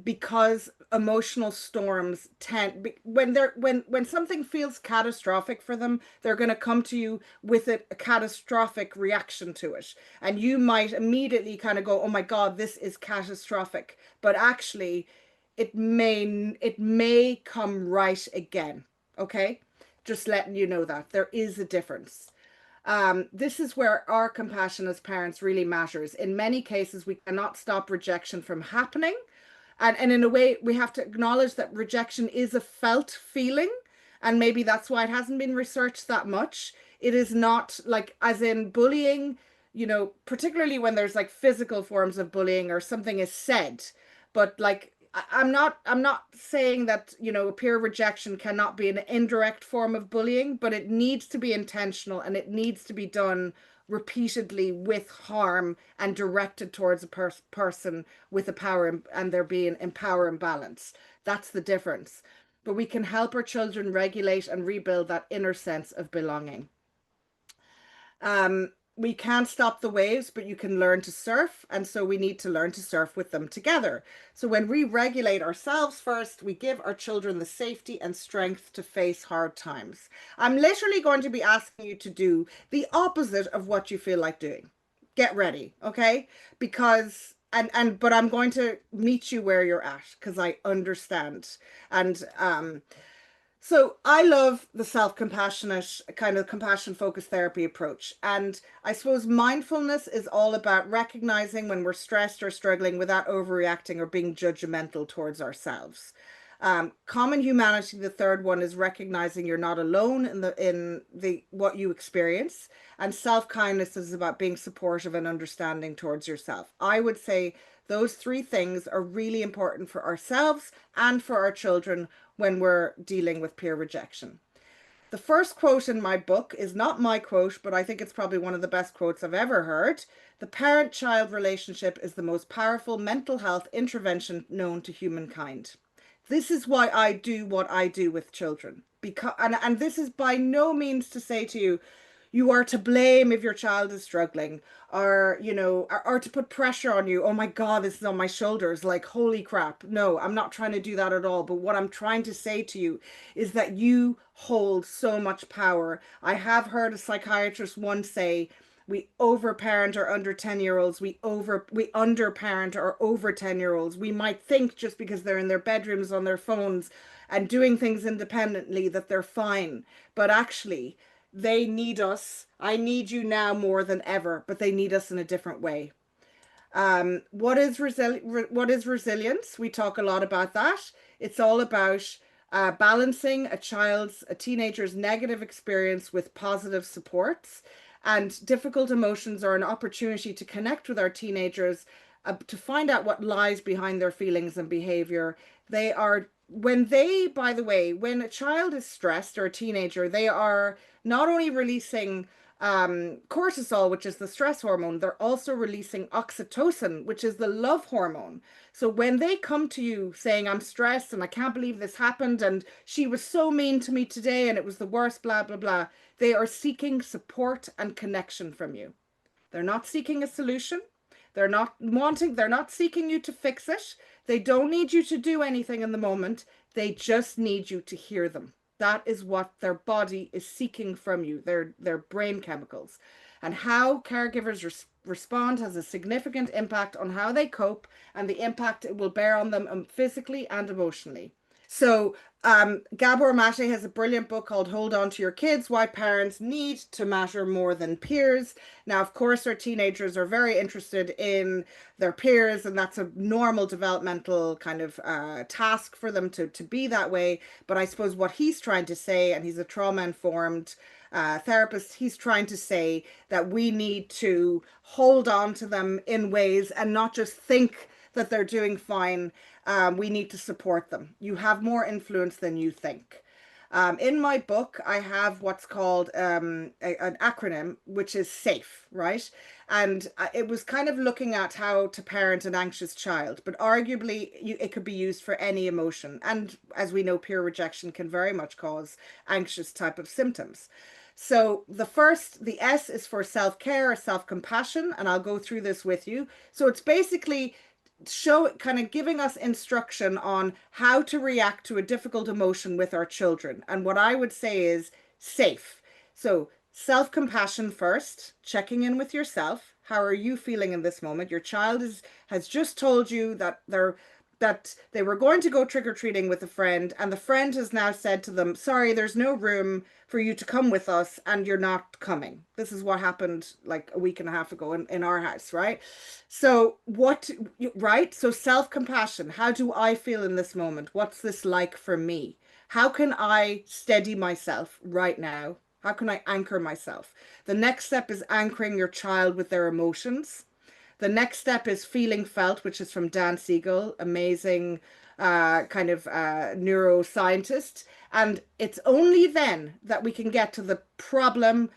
Because emotional storms tend, when something feels catastrophic for them, they're going to come to you with a catastrophic reaction to it, and you might immediately kind of go, oh my God, this is catastrophic, but actually it may come right again. Okay, just letting you know that there is a difference. This is where our compassion as parents really matters. In many cases, we cannot stop rejection from happening, and in a way we have to acknowledge that rejection is a felt feeling, and maybe that's why it hasn't been researched that much. It is not like as in bullying, you know, particularly when there's like physical forms of bullying or something is said. But like I'm not saying that, you know, peer rejection cannot be an indirect form of bullying, but it needs to be intentional, and it needs to be done repeatedly with harm and directed towards a person with a power, and there being in power imbalance. That's the difference. But we can help our children regulate and rebuild that inner sense of belonging. We can't stop the waves, but you can learn to surf. And so we need to learn to surf with them together. So when we regulate ourselves first, we give our children the safety and strength to face hard times. I'm literally going to be asking you to do the opposite of what you feel like doing. Get ready, okay? Because but I'm going to meet you where you're at because I understand. And so I love the self-compassionate kind of compassion-focused therapy approach. And I suppose mindfulness is all about recognizing when we're stressed or struggling without overreacting or being judgmental towards ourselves. Common humanity, the third one, is recognizing you're not alone in the what you experience. And self-kindness is about being supportive and understanding towards yourself. I would say those three things are really important for ourselves and for our children when we're dealing with peer rejection. The first quote in my book is not my quote, but I think it's probably one of the best quotes I've ever heard. The parent-child relationship is the most powerful mental health intervention known to humankind. This is why I do what I do with children. And this is by no means to say to you, you are to blame if your child is struggling, or you know, or to put pressure on you. Oh my God, this is on my shoulders, like holy crap. No, I'm not trying to do that at all. But what I'm trying to say to you is that you hold so much power. I have heard a psychiatrist once say, we overparent our under 10-year-olds, we underparent our over 10-year-olds. We might think just because they're in their bedrooms on their phones and doing things independently that they're fine, but actually they need us. I need you now more than ever, but they need us in a different way. What is resilience? We talk a lot about that. It's all about balancing a teenager's negative experience with positive supports. And difficult emotions are an opportunity to connect with our teenagers, to find out what lies behind their feelings and behavior. They are when they, by the way, when a child is stressed or a teenager, they are not only releasing cortisol, which is the stress hormone, they're also releasing oxytocin, which is the love hormone. So when they come to you saying, I'm stressed and I can't believe this happened and she was so mean to me today and it was the worst, blah, blah, blah, they are seeking support and connection from you. They're not seeking a solution. They're not seeking you to fix it. They don't need you to do anything in the moment. They just need you to hear them. That is what their body is seeking from you, their brain chemicals. And how caregivers respond has a significant impact on how they cope and the impact it will bear on them physically and emotionally. So Gabor Mate has a brilliant book called Hold On to Your Kids, Why Parents Need to Matter More Than Peers. Now, of course, our teenagers are very interested in their peers, and that's a normal developmental kind of task for them to be that way. But I suppose what he's trying to say, and he's a trauma-informed therapist, he's trying to say that we need to hold on to them in ways and not just think that they're doing fine. We need to support them. You have more influence than you think. In my book, I have what's called an acronym, which is SAFE, right? And it was kind of looking at how to parent an anxious child, but arguably it could be used for any emotion. And as we know, peer rejection can very much cause anxious type of symptoms. So the S is for self-care or self-compassion, and I'll go through this with you. So it's basically kind of giving us instruction on how to react to a difficult emotion with our children. And what I would say is safe. So self-compassion first, checking in with yourself. How are you feeling in this moment? Your child has just told you that they were going to go trick-or-treating with a friend, and the friend has now said to them, sorry, there's no room for you to come with us, and you're not coming. This is what happened like a week and a half ago in our house, right? So right? So self-compassion. How do I feel in this moment? What's this like for me? How can I steady myself right now? How can I anchor myself? The next step is anchoring your child with their emotions. The next step is feeling felt, which is from Dan Siegel, amazing kind of neuroscientist. And it's only then that we can get to the problem,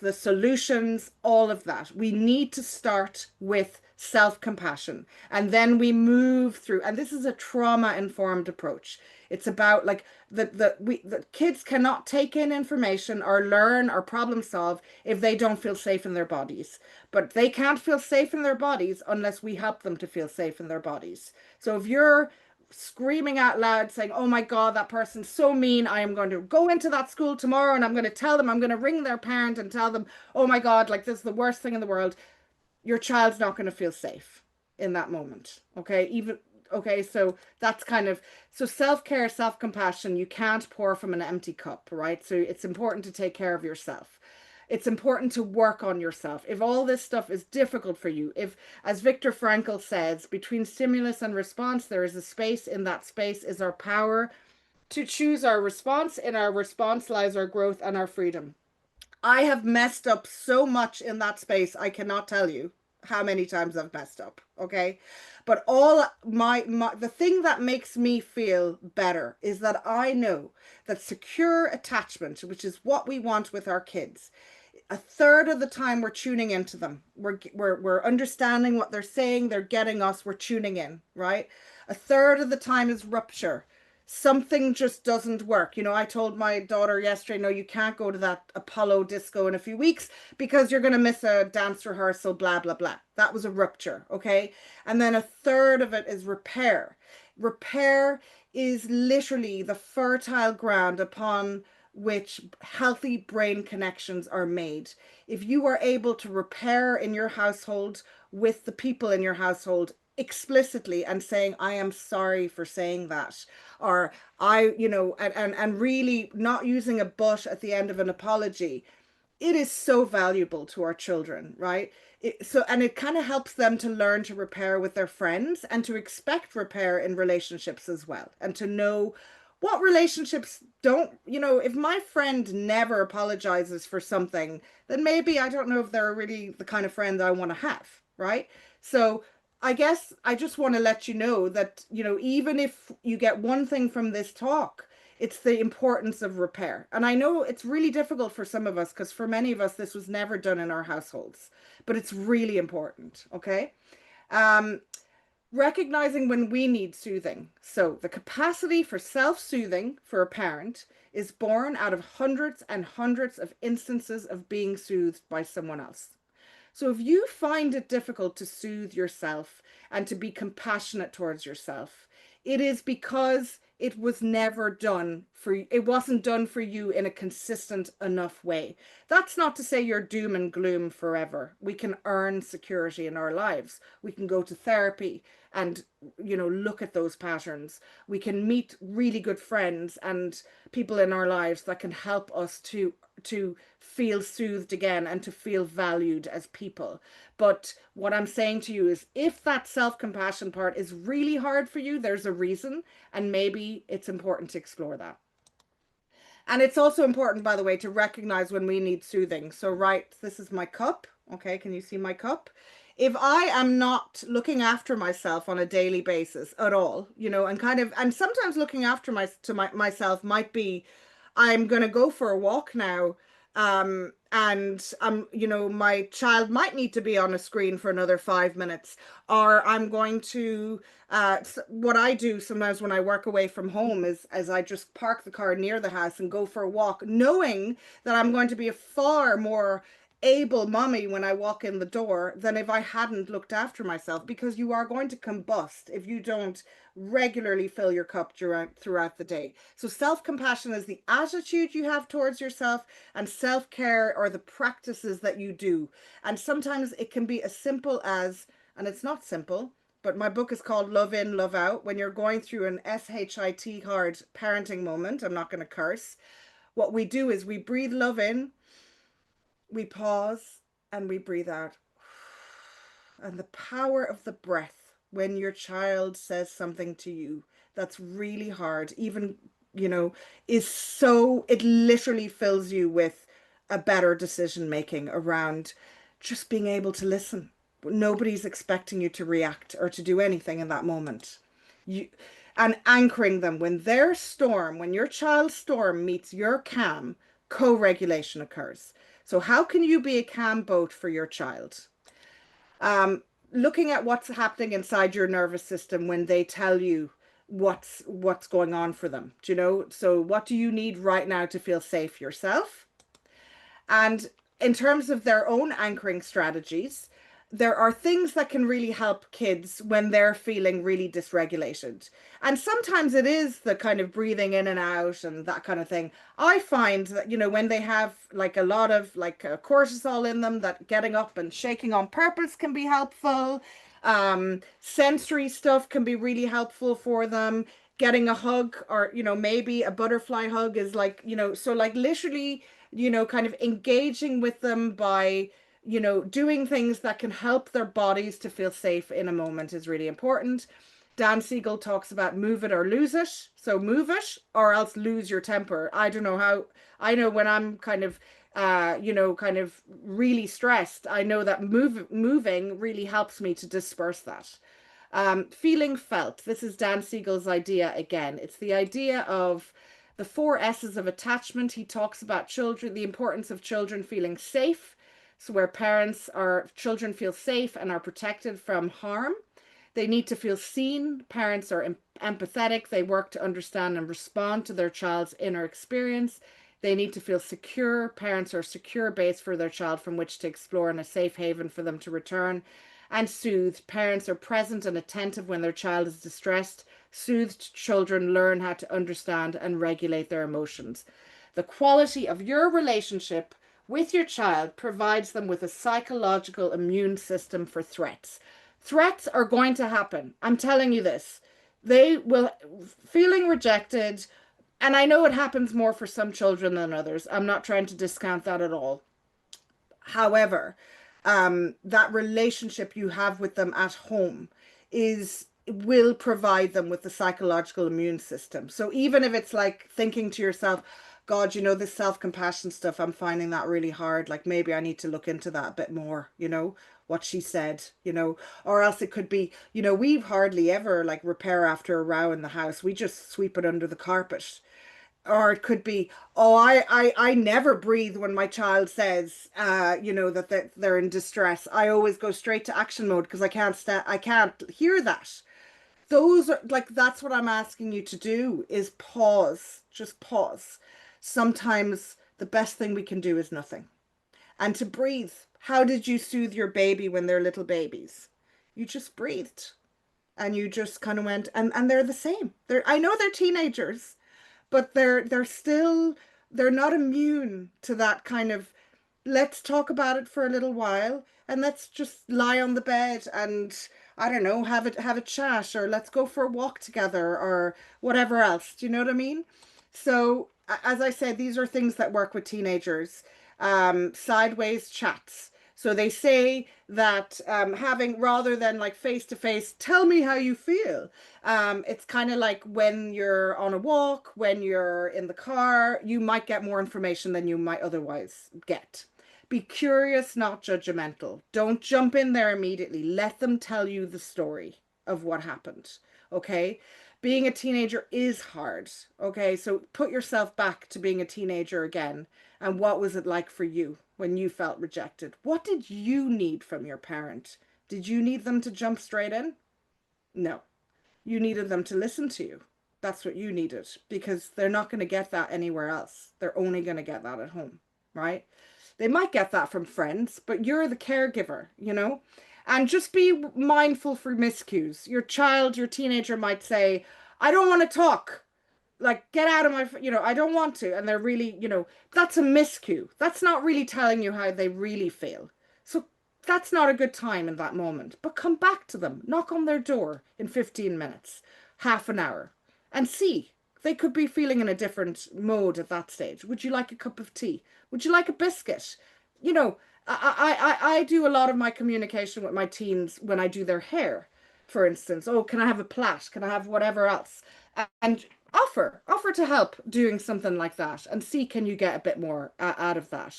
the solutions, all of that. We need to start with self-compassion, and then we move through. And this is a trauma-informed approach. It's about like the kids cannot take in information or learn or problem solve if they don't feel safe in their bodies. But they can't feel safe in their bodies unless we help them to feel safe in their bodies. So if you're screaming out loud saying, oh my God, that person's so mean, I am going to go into that school tomorrow and I'm going to tell them, I'm going to ring their parent and tell them, oh my God, like this is the worst thing in the world. Your child's not going to feel safe in that moment. Okay, so that's kind of, so self-care, self-compassion, you can't pour from an empty cup, right? So it's important to take care of yourself. It's important to work on yourself. If all this stuff is difficult for you, if, as Viktor Frankl says, between stimulus and response, there is a space. In that space is our power to choose our response. In our response lies our growth and our freedom. I have messed up so much in that space, I cannot tell you how many times I've messed up, okay? But all the thing that makes me feel better is that I know that secure attachment, which is what we want with our kids, a third of the time we're tuning into them. We're understanding what they're saying, they're getting us, we're tuning in, right? A third of the time is rupture. Something just doesn't work. You know, I told my daughter yesterday, no, you can't go to that Apollo disco in a few weeks because you're going to miss a dance rehearsal, blah, blah, blah. That was a rupture, okay? And then a third of it is repair. Repair is literally the fertile ground upon which healthy brain connections are made. If you are able to repair in your household with the people in your household explicitly and saying, I am sorry for saying that, or and really not using a but at the end of an apology, it is so valuable to our children, right? And it kind of helps them to learn to repair with their friends and to expect repair in relationships as well, and to know what relationships don't, if my friend never apologizes for something, then maybe I don't know if they're really the kind of friend I want to have, right? So I guess I just want to let you know that, even if you get one thing from this talk, it's the importance of repair. And I know it's really difficult for some of us, because for many of us, this was never done in our households, but it's really important. Okay. Um, Recognizing when we need soothing. So the capacity for self-soothing for a parent is born out of hundreds and hundreds of instances of being soothed by someone else. So if you find it difficult to soothe yourself and to be compassionate towards yourself, it is because it was never done for you. It wasn't done for you in a consistent enough way. That's not to say you're doom and gloom forever. We can earn security in our lives. We can go to therapy and, look at those patterns. We can meet really good friends and people in our lives that can help us to feel soothed again and to feel valued as people. But what I'm saying to you is, if that self-compassion part is really hard for you, there's a reason, and maybe it's important to explore that. And it's also important, by the way, to recognize when we need soothing. So, right, this is my cup. Okay, can you see my cup? If I am not looking after myself on a daily basis at all, and sometimes looking after myself might be, I'm going to go for a walk now. And my child might need to be on a screen for another 5 minutes, or I'm going to, what I do sometimes when I work away from home is, as I just park the car near the house and go for a walk, knowing that I'm going to be a far more able mommy when I walk in the door than if I hadn't looked after myself, because you are going to combust if you don't regularly fill your cup throughout the day. So self-compassion is the attitude you have towards yourself, and self-care are the practices that you do. And sometimes it can be as simple as, and it's not simple, but my book is called Love In, Love Out. When you're going through an SHIT hard parenting moment, I'm not going to curse, what we do is we breathe love in, we pause, and we breathe out. And the power of the breath when your child says something to you that's really hard, even, is so, it literally fills you with a better decision making around just being able to listen. Nobody's expecting you to react or to do anything in that moment. You, and anchoring them when their storm, when your child's storm meets your calm, co-regulation occurs. So how can you be a calm boat for your child? Looking at what's happening inside your nervous system when they tell you what's going on for them. Do you know? So what do you need right now to feel safe yourself? And in terms of their own anchoring strategies, there are things that can really help kids when they're feeling really dysregulated. And sometimes it is the kind of breathing in and out and that kind of thing. I find that, when they have like a lot of cortisol in them, that getting up and shaking on purpose can be helpful. Sensory stuff can be really helpful for them. Getting a hug, or, maybe a butterfly hug is so literally, kind of engaging with them by, doing things that can help their bodies to feel safe in a moment is really important. Dan Siegel talks about move it or lose it. So move it or else lose your temper. I don't know how, I know when I'm kind of, kind of really stressed, I know that moving really helps me to disperse that. Feeling felt. This is Dan Siegel's idea again. It's the idea of the 4 S's of attachment. He talks about children, the importance of children feeling safe. So where children feel safe and are protected from harm. They need to feel seen. Parents are empathetic. They work to understand and respond to their child's inner experience. They need to feel secure. Parents are a secure base for their child from which to explore, and a safe haven for them to return. And soothed. Parents are present and attentive when their child is distressed. Soothed children learn how to understand and regulate their emotions. The quality of your relationship with your child provides them with a psychological immune system for threats. Threats are going to happen. I'm telling you this. They will, feeling rejected, and I know it happens more for some children than others. I'm not trying to discount that at all. However, that relationship you have with them at home will provide them with the psychological immune system. So even if it's like thinking to yourself, God, this self-compassion stuff, I'm finding that really hard. Like maybe I need to look into that a bit more, what she said, or else it could be, we hardly ever like repair after a row in the house. We just sweep it under the carpet. Or it could be, oh, I never breathe when my child says, that they're in distress. I always go straight to action mode because I can't hear that. Those are like, that's what I'm asking you to do is pause, just pause. Sometimes the best thing we can do is nothing. And to breathe. How did you soothe your baby when they're little babies? You just breathed and you just kind of went, and they're the same. I know they're teenagers, but they're not immune to that kind of, let's talk about it for a little while and let's just lie on the bed and I don't know, have a chat, or let's go for a walk together or whatever else. Do you know what I mean? So as I said, these are things that work with teenagers. Sideways chats. So they say that having, rather than like face to face, tell me how you feel. It's kind of like when you're on a walk, when you're in the car, you might get more information than you might otherwise get. Be curious, not judgmental. Don't jump in there immediately. Let them tell you the story of what happened. Okay? Being a teenager is hard. Okay? So put yourself back to being a teenager again. And what was it like for you when you felt rejected? What did you need from your parent? Did you need them to jump straight in? No. You needed them to listen to you. That's what you needed, because they're not going to get that anywhere else. They're only going to get that at home, right? They might get that from friends, but you're the caregiver, And just be mindful for miscues. Your child, your teenager might say, I don't want to talk. Like, get out of my, I don't want to. And they're really, that's a miscue. That's not really telling you how they really feel. So that's not a good time in that moment. But come back to them, knock on their door in 15 minutes, half an hour, and see. They could be feeling in a different mode at that stage. Would you like a cup of tea? Would you like a biscuit? I do a lot of my communication with my teens when I do their hair, for instance. Oh, can I have a plait? Can I have whatever else? And offer to help doing something like that and see, can you get a bit more out of that.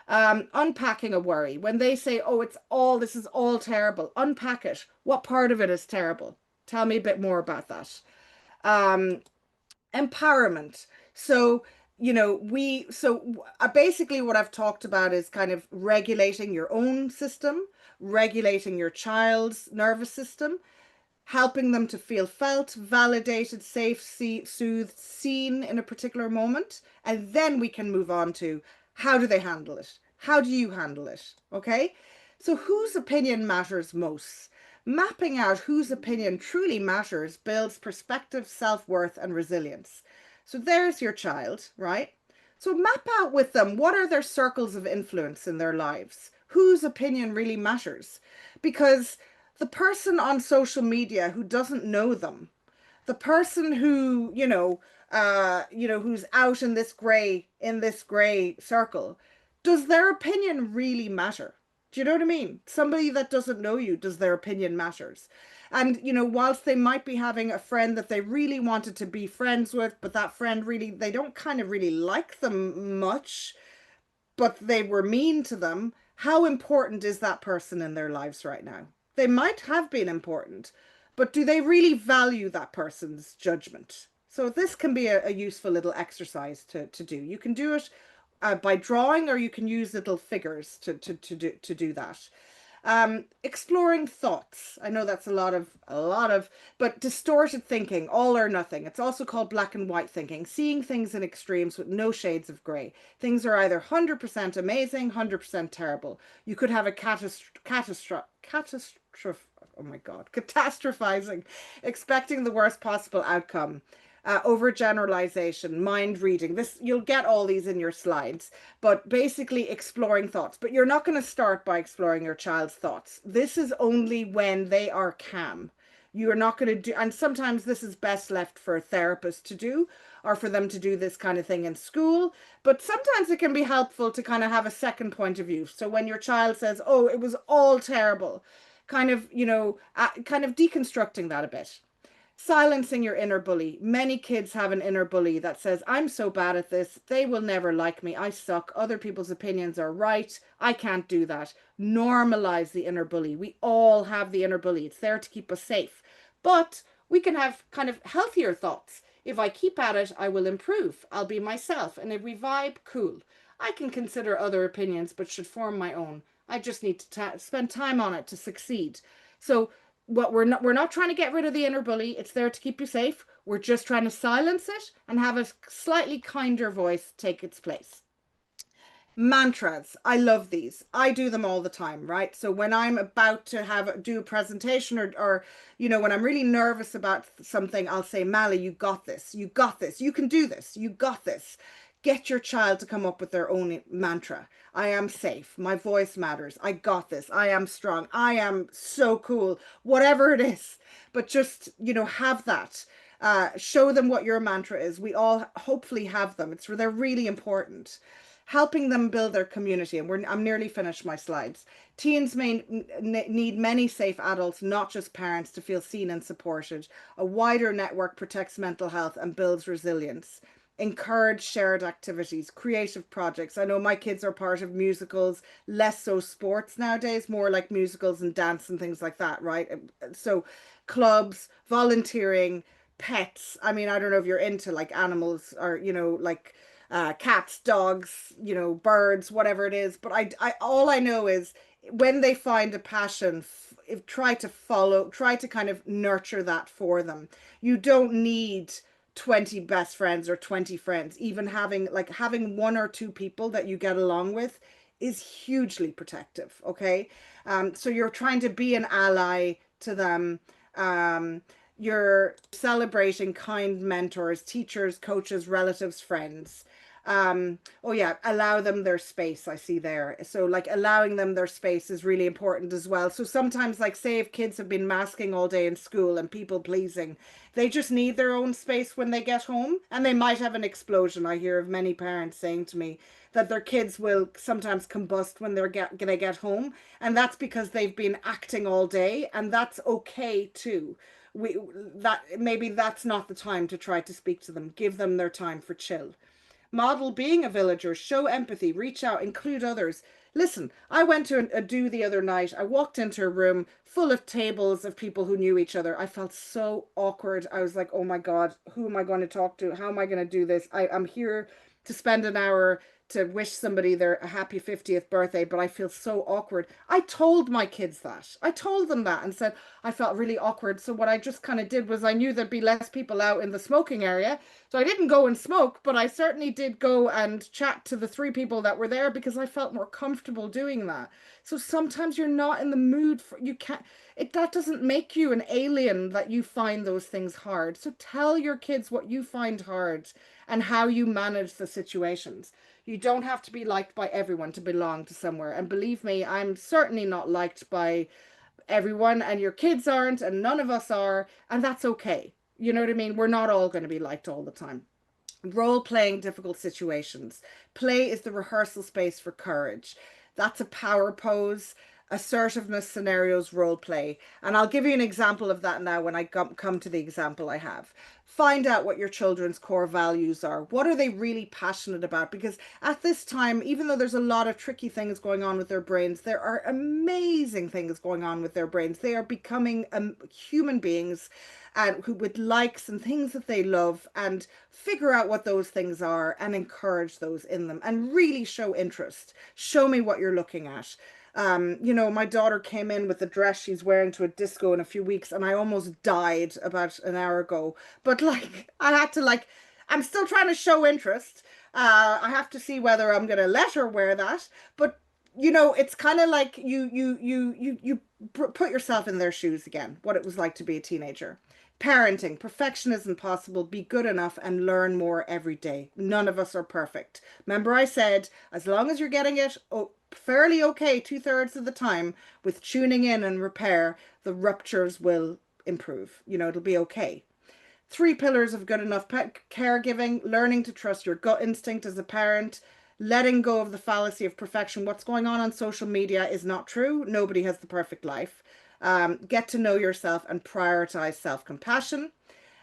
Unpacking a worry. When they say, oh, this is all terrible, unpack it. What part of it is terrible? Tell me a bit more about that. Empowerment. So, basically what I've talked about is kind of regulating your own system, regulating your child's nervous system, helping them to feel felt, validated, safe, soothed, seen in a particular moment. And then we can move on to, how do they handle it? How do you handle it? Okay. So whose opinion matters most? Mapping out whose opinion truly matters builds perspective, self-worth, and resilience. So there's your child, right? So map out with them, what are their circles of influence in their lives? Whose opinion really matters? Because the person on social media who doesn't know them, the person who, who's out in this gray circle, does their opinion really matter? Do you know what I mean? Somebody that doesn't know you, does their opinion matters? And, whilst they might be having a friend that they really wanted to be friends with, but that friend really, they don't kind of really like them much, but they were mean to them, how important is that person in their lives right now? They might have been important, but do they really value that person's judgment? So this can be a useful little exercise to do. You can do it by drawing, or you can use little figures to do that. Exploring thoughts. I know that's a lot of, but distorted thinking, all or nothing. It's also called black and white thinking, seeing things in extremes with no shades of gray. Things are either 100% amazing, 100% terrible. You could have a oh my God, catastrophizing, expecting the worst possible outcome. Overgeneralization, mind reading. This, you'll get all these in your slides, but basically exploring thoughts. But you're not going to start by exploring your child's thoughts. This is only when they are calm. You are not going to do, and sometimes this is best left for a therapist to do, or for them to do this kind of thing in school. But sometimes it can be helpful to kind of have a second point of view. So when your child says, oh, it was all terrible, kind of, kind of deconstructing that a bit. Silencing your inner bully. Many kids have an inner bully that says, I'm so bad at this. They will never like me. I suck. Other people's opinions are right. I can't do that. Normalize the inner bully. We all have the inner bully. It's there to keep us safe. But we can have kind of healthier thoughts. If I keep at it, I will improve. I'll be myself. And if we vibe, cool. I can consider other opinions, but should form my own. I just need to spend time on it to succeed. So what we're not trying to get rid of the inner bully. It's there to keep you safe. We're just trying to silence it and have a slightly kinder voice take its place. Mantras. I love these. I do them all the time, right? So when I'm about to do a presentation, or when I'm really nervous about something, I'll say, Mally, you got this. You got this. You can do this. You got this. Get your child to come up with their own mantra. I am safe. My voice matters. I got this. I am strong. I am so cool. Whatever it is. But just, have that. Show them what your mantra is. We all hopefully have them. They're really important. Helping them build their community. And I'm nearly finished my slides. Teens may need many safe adults, not just parents, to feel seen and supported. A wider network protects mental health and builds resilience. Encourage shared activities, creative projects. I know my kids are part of musicals, less so sports nowadays, more like musicals and dance and things like that, right? So clubs, volunteering, pets. I mean, I don't know if you're into like animals or, like cats, dogs, birds, whatever it is. But I all I know is when they find a passion, try to kind of nurture that for them. You don't need 20 best friends or 20 friends. Even having one or two people that you get along with is hugely protective. Okay. So you're trying to be an ally to them. You're celebrating kind mentors, teachers, coaches, relatives, friends. Oh yeah, allow them their space. I see there. So like allowing them their space is really important as well. So sometimes, like, say if kids have been masking all day in school and people pleasing, they just need their own space when they get home, and they might have an explosion. I hear of many parents saying to me that their kids will sometimes combust when they get home, and that's because they've been acting all day, and that's okay too. Maybe that's not the time to try to speak to them. Give them their time for chill. Model being a villager, show empathy, reach out, include others. Listen, I went to a do the other night. I walked into a room full of tables of people who knew each other. I felt so awkward. I was like, oh my God, who am I going to talk to? How am I going to do this? I'm here to spend an hour to wish somebody their happy 50th birthday, but I feel so awkward. I told my kids that. I told them that and said I felt really awkward. So what I just kind of did was, I knew there'd be less people out in the smoking area. So I didn't go and smoke, but I certainly did go and chat to the 3 people that were there because I felt more comfortable doing that. So sometimes you're not in the mood that doesn't make you an alien that you find those things hard. So tell your kids what you find hard and how you manage the situations. You don't have to be liked by everyone to belong to somewhere. And believe me, I'm certainly not liked by everyone, and your kids aren't, and none of us are, and that's okay. You know what I mean? We're not all going to be liked all the time. Role playing difficult situations. Play is the rehearsal space for courage. That's a power pose. Assertiveness scenarios, role play. And I'll give you an example of that now when I come to the example I have. Find out what your children's core values are. What are they really passionate about? Because at this time, even though there's a lot of tricky things going on with their brains, there are amazing things going on with their brains. They are becoming human beings with likes and things that they love, and figure out what those things are and encourage those in them and really show interest. Show me what you're looking at. My daughter came in with the dress she's wearing to a disco in a few weeks, and I almost died about an hour ago. But I had to I'm still trying to show interest. I have to see whether I'm going to let her wear that. But it's kind of like you put yourself in their shoes again, what it was like to be a teenager. Parenting, perfection isn't possible. Be good enough and learn more every day. None of us are perfect. Remember I said, as long as you're getting it fairly okay 2/3 of the time with tuning in and repair, the ruptures will improve. It'll be okay. 3 pillars of good enough caregiving: learning to trust your gut instinct as a parent, letting go of the fallacy of perfection. What's going on social media is not true. Nobody has the perfect life. Get to know yourself and prioritize self-compassion.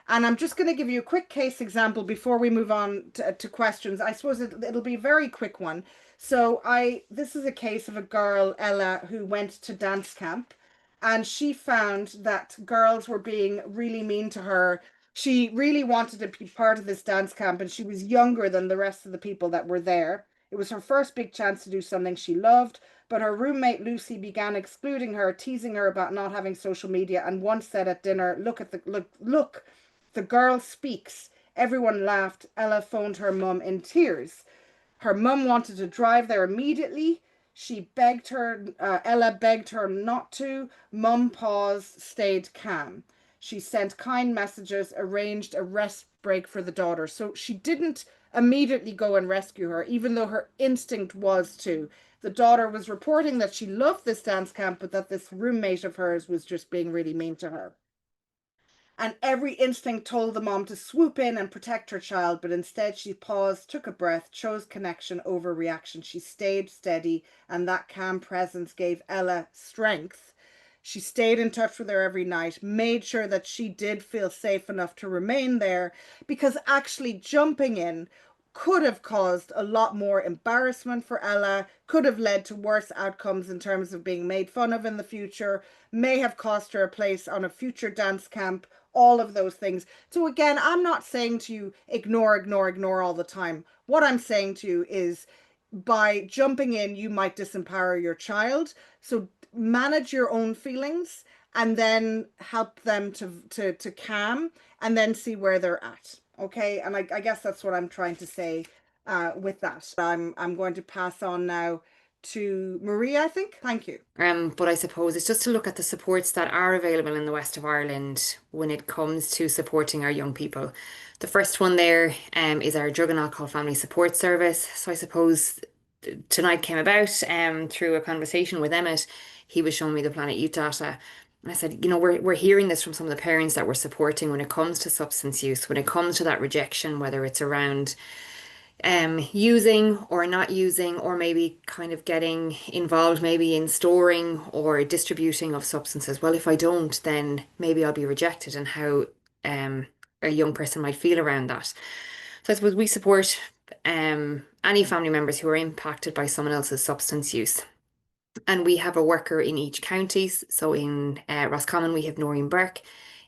And I'm just going to give you a quick case example before we move on to questions. I suppose it'll be a very quick one. So this is a case of a girl, Ella, who went to dance camp, and she found that girls were being really mean to her. She really wanted to be part of this dance camp, and she was younger than the rest of the people that were there. It was her first big chance to do something she loved, but her roommate Lucy began excluding her, teasing her about not having social media, and once said at dinner, look, the girl speaks. Everyone laughed. Ella phoned her mum in tears. Her mum wanted to drive there immediately. Ella begged her not to. Mum paused, stayed calm. She sent kind messages, arranged a rest break for the daughter. So she didn't immediately go and rescue her, even though her instinct was to. The daughter was reporting that she loved this dance camp, but that this roommate of hers was just being really mean to her. And every instinct told the mom to swoop in and protect her child, but instead she paused, took a breath, chose connection over reaction. She stayed steady, and that calm presence gave Ella strength. She stayed in touch with her every night, made sure that she did feel safe enough to remain there, because actually jumping in could have caused a lot more embarrassment for Ella, could have led to worse outcomes in terms of being made fun of in the future, may have cost her a place on a future dance camp, all of those things. So again, I'm not saying to you, ignore all the time. What I'm saying to you is by jumping in, you might disempower your child. So manage your own feelings and then help them to calm and then see where they're at. Okay. And I guess that's what I'm trying to say with that. I'm going to pass on now to Maria, I think. Thank you. But I suppose it's just to look at the supports that are available in the west of Ireland when it comes to supporting our young people. The first one there is our Drug and Alcohol Family Support Service. So I suppose tonight came about through a conversation with Emmet. He was showing me the Planet Youth data. And I said, we're hearing this from some of the parents that we're supporting when it comes to substance use, when it comes to that rejection, whether it's around using or not using, or maybe kind of getting involved maybe in storing or distributing of substances. Well, if I don't, then maybe I'll be rejected, and how a young person might feel around that. So I suppose we support any family members who are impacted by someone else's substance use. And we have a worker in each county. So in Roscommon, we have Noreen Burke.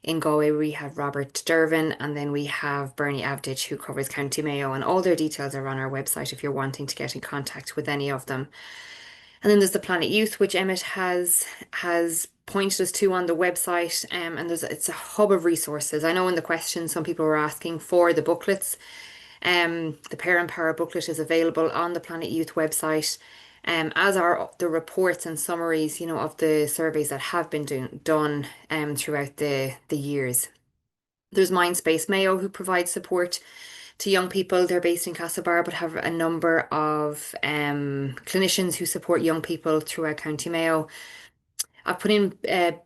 In Galway, we have Robert Dervin, and then we have Bernie Avdich, who covers County Mayo, and all their details are on our website if you're wanting to get in contact with any of them. And then there's the Planet Youth, which Emmet has pointed us to on the website, and it's a hub of resources. I know in the questions some people were asking for the booklets. The Parent Power booklet is available on the Planet Youth website. As are the reports and summaries, of the surveys that have been done throughout the years. There's Mindspace Mayo, who provides support to young people. They're based in Castlebar, but have a number of clinicians who support young people throughout County Mayo. I've put in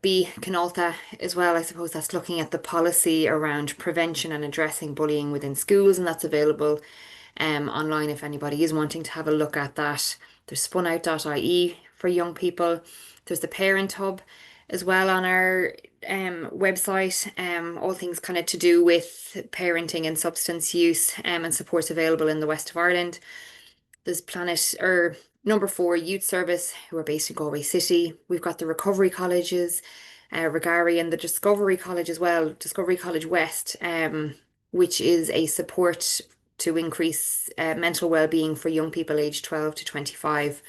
B Canolta as well. I suppose that's looking at the policy around prevention and addressing bullying within schools, and that's available online if anybody is wanting to have a look at that. There's spunout.ie for young people. There's the Parent Hub as well on our website. All things kind of to do with parenting and substance use and support available in the west of Ireland. There's number 4 Youth Service, who are based in Galway City. We've got the Recovery Colleges, Regari, and the Discovery College as well, Discovery College West, which is a support to increase mental well-being for young people aged 12 to 25.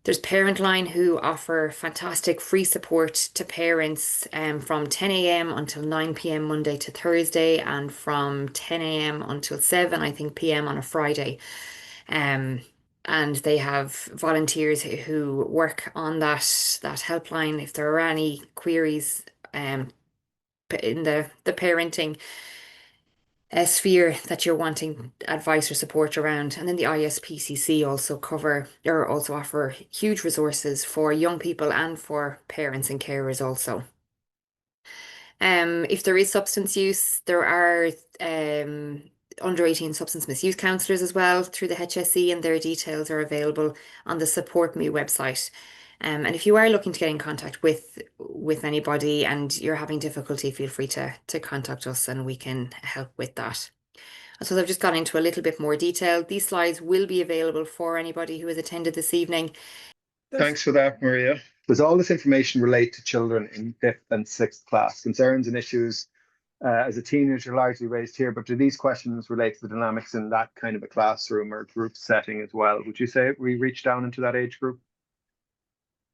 There's Parent Line, who offer fantastic free support to parents from 10 a.m. until 9 p.m. Monday to Thursday, and from 10 a.m. until 7, I think, p.m. on a Friday. And they have volunteers who work on that helpline if there are any queries in the parenting sphere that you're wanting advice or support around. And then the ISPCC also offer huge resources for young people and for parents and carers also. If there is substance use, there are under 18 substance misuse counsellors as well through the HSE, and their details are available on the Support Me website. And if you are looking to get in contact with with anybody and you're having difficulty, feel free to contact us and we can help with that. So I've just gone into a little bit more detail. These slides will be available for anybody who has attended this evening. Thanks for that, Maria. Does all this information relate to children in 5th and 6th class? Concerns and issues as a teenager largely raised here, but do these questions relate to the dynamics in that kind of a classroom or group setting as well? Would you say we reach down into that age group?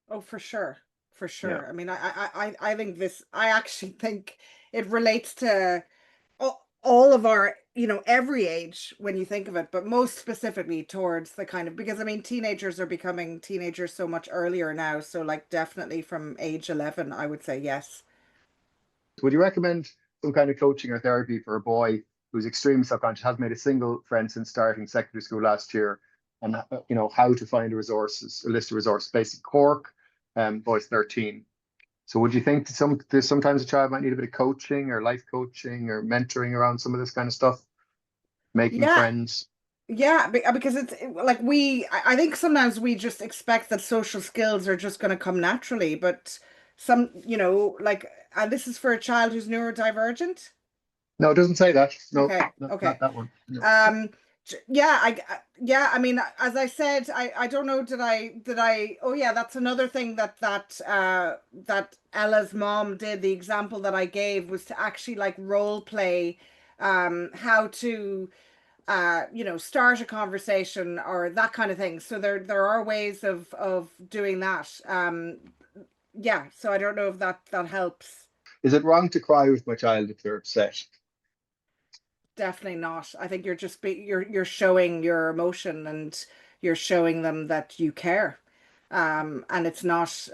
Oh, for sure. For sure. Yeah. I mean, I think I actually think it relates to all of our, every age when you think of it, but most specifically towards the kind of, because I mean, teenagers are becoming teenagers so much earlier now. So like definitely from age 11, I would say yes. Would you recommend some kind of coaching or therapy for a boy who's extremely self-conscious, hasn't made a single friend since starting secondary school last year, and how to find a list of resources? Basic Cork, boy's 13. So would you think there's sometimes a child might need a bit of coaching or life coaching or mentoring around some of this kind of stuff, making Yeah. friends? Yeah, because like I think sometimes we just expect that social skills are just going to come naturally, but some, like, and this is for a child who's neurodivergent. No, it doesn't say that. No, Okay, not okay. that one. No. Yeah, yeah, I mean, as I said, I don't know, oh yeah, that's another thing that Ella's mom did. The example that I gave was to actually like role play how to start a conversation or that kind of thing. So there are ways of doing that. Yeah, so I don't know if that helps. Is it wrong to cry with my child if they're upset? Definitely not. I think you're showing your emotion and you're showing them that you care. And it's not,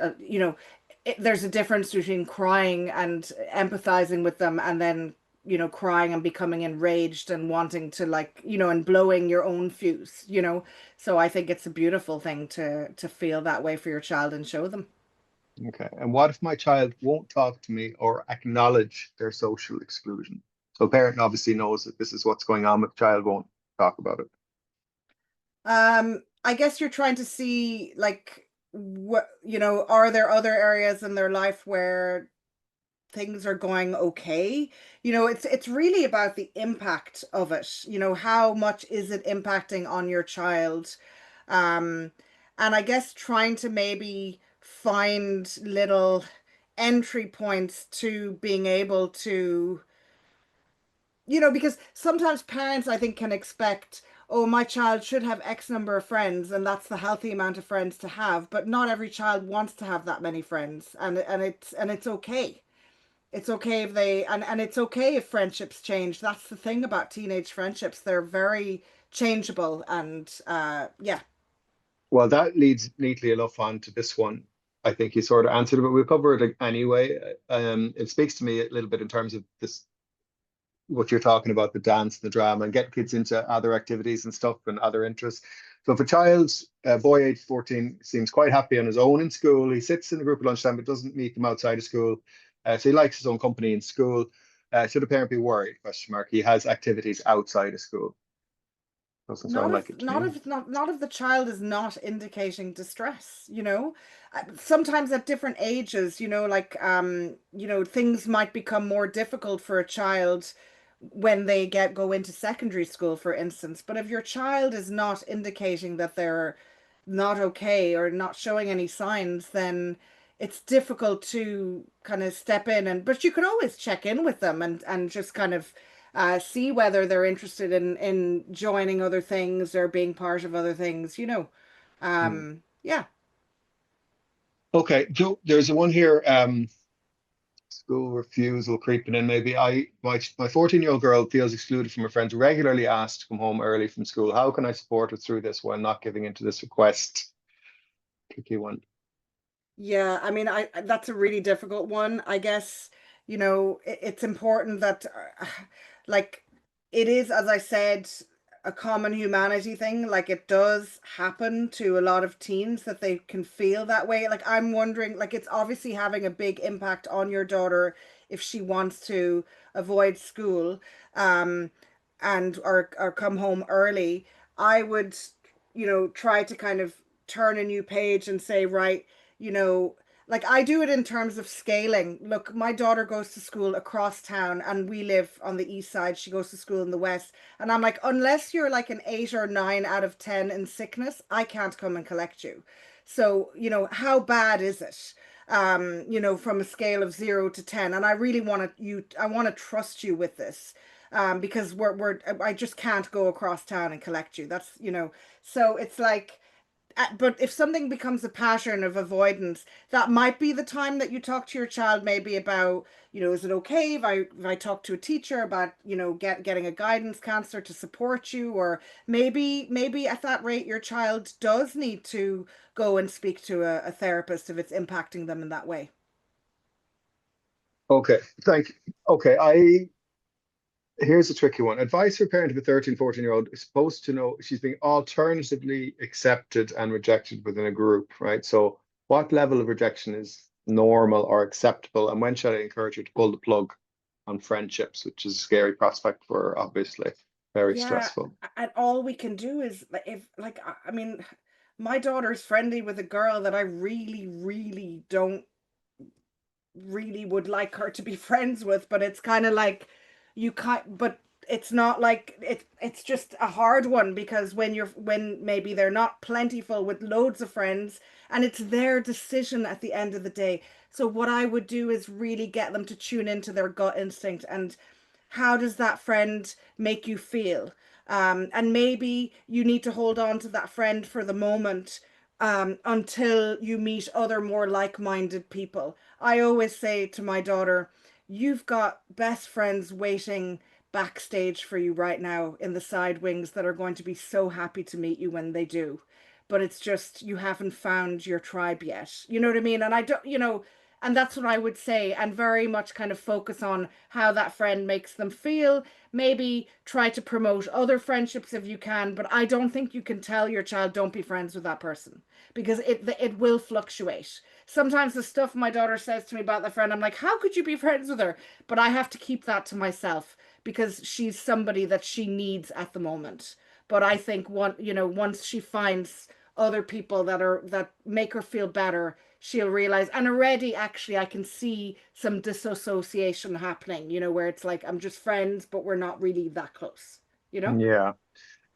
there's a difference between crying and empathizing with them and then, crying and becoming enraged and wanting to like, and blowing your own fuse. So I think it's a beautiful thing to feel that way for your child and show them. Okay. And what if my child won't talk to me or acknowledge their social exclusion? So a parent obviously knows that this is what's going on, but the child won't talk about it. I guess you're trying to see like what, are there other areas in their life where things are going okay? It's really about the impact of it. How much is it impacting on your child? Um, and I guess trying to maybe find little entry points to being able to, because sometimes parents, I think, can expect, oh, my child should have X number of friends, and that's the healthy amount of friends to have. But not every child wants to have that many friends, and it's okay. It's okay if and it's okay if friendships change. That's the thing about teenage friendships. They're very changeable, and yeah. Well, that leads neatly enough on to this one. I think you sort of answered it, but we'll cover it anyway. It speaks to me a little bit in terms of this, what you're talking about, the dance, the drama, and get kids into other activities and stuff and other interests. So if a boy age 14, seems quite happy on his own in school, he sits in a group at lunchtime, but doesn't meet them outside of school. So he likes his own company in school. Should a parent be worried? Question mark. He has activities outside of school. Doesn't sound like it to me. Not if the child is not indicating distress. Sometimes at different ages, like things might become more difficult for a child when they go into secondary school, for instance. But if your child is not indicating that they're not okay or not showing any signs, then it's difficult to kind of step in, but you can always check in with them and just kind of see whether they're interested in joining other things or being part of other things. Yeah. Okay, Joe, there's a one here. School refusal creeping in. Maybe my 14-year-old girl feels excluded from her friends, regularly asked to come home early from school. How can I support her through this while not giving into this request? Tricky one. Yeah, I mean, that's a really difficult one. I guess, it's important that, like, it is, as I said, a common humanity thing. Like, it does happen to a lot of teens that they can feel that way. Like, I'm wondering, like, it's obviously having a big impact on your daughter if she wants to avoid school, um, and or come home early. I would, try to kind of turn a new page and say, right, you know, like I do it in terms of scaling. Look, my daughter goes to school across town and we live on the east side. She goes to school in the west. And I'm like, unless you're like an 8 or 9 out of 10 in sickness, I can't come and collect you. So, you know, how bad is it? You know, from a scale of 0 to 10. And I really I want to trust you with this. Because I just can't go across town and collect you. That's, you know, so it's like, but if something becomes a pattern of avoidance, that might be the time that you talk to your child maybe about, you know, is it okay if I talk to a teacher about, you know, getting a guidance counselor to support you, or maybe at that rate your child does need to go and speak to a therapist if it's impacting them in that way. Okay, thank you. Okay, here's a tricky one. Advice for a parent of a 13, 14-year-old is supposed to know she's being alternatively accepted and rejected within a group, right? So what level of rejection is normal or acceptable? And when should I encourage her to pull the plug on friendships, which is a scary prospect for her, obviously. Very Yeah, stressful. and all we can do is if like I mean, my daughter's friendly with a girl that I really don't really would like her to be friends with, but it's kind of like you can't, but it's not like it's just a hard one, because when maybe they're not plentiful with loads of friends, and it's their decision at the end of the day. So what I would do is really get them to tune into their gut instinct, and how does that friend make you feel? And maybe you need to hold on to that friend for the moment, until you meet other more like-minded people. I always say to my daughter, you've got best friends waiting backstage for you right now in the side wings that are going to be so happy to meet you when they do. But it's just you haven't found your tribe yet. You know what I mean? And I don't, you know, and that's what I would say, and very much kind of focus on how that friend makes them feel. Maybe try to promote other friendships if you can, but I don't think you can tell your child don't be friends with that person, because it will fluctuate. Sometimes the stuff my daughter says to me about the friend, I'm like, how could you be friends with her? But I have to keep that to myself because she's somebody that she needs at the moment. But I think once she finds other people that make her feel better, she'll realize. And already actually I can see some disassociation happening, where it's like I'm just friends but we're not really that close, you know. Yeah.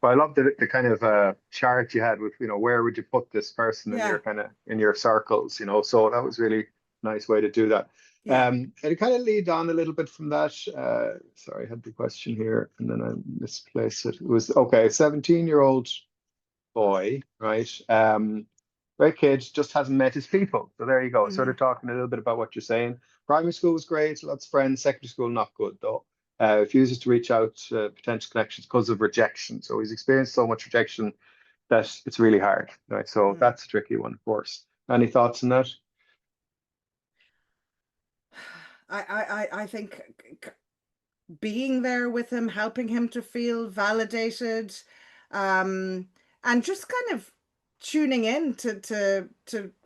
But I love the kind of chart you had with, where would you put this person in Yeah, your in your circles, so that was really nice way to do that. yeah. And it kind of lead on a little bit from that. Sorry, I had the question here and then I misplaced it. It was okay, 17-year-old boy, right? Great kid, just hasn't met his people. So there you go. Sort Hmm. of talking a little bit about what you're saying. Primary school was great, lots of friends. Secondary school, not good though. Refuses to reach out to potential connections because of rejection. So he's experienced so much rejection that it's really hard, right? So Hmm. that's a tricky one, of course. Any thoughts on that? I think being there with him, helping him to feel validated, um, and just kind of tuning in to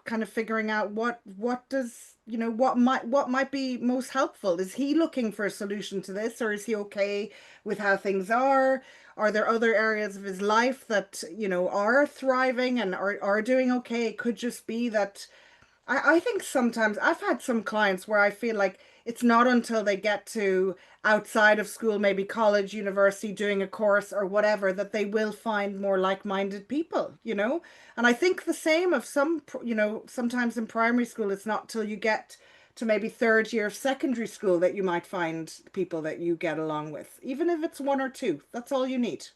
kind of figuring out what does what might be most helpful. Is he looking for a solution to this, or is he okay with how things are? Are there other areas of his life that are thriving and are doing okay? It could just be that I think sometimes I've had some clients where I feel like it's not until they get to outside of school, maybe college, university, doing a course or whatever, that they will find more like-minded people. And I think the same of sometimes in primary school, it's not till you get to maybe third year of secondary school that you might find people that you get along with, even if it's one or two. That's all you need.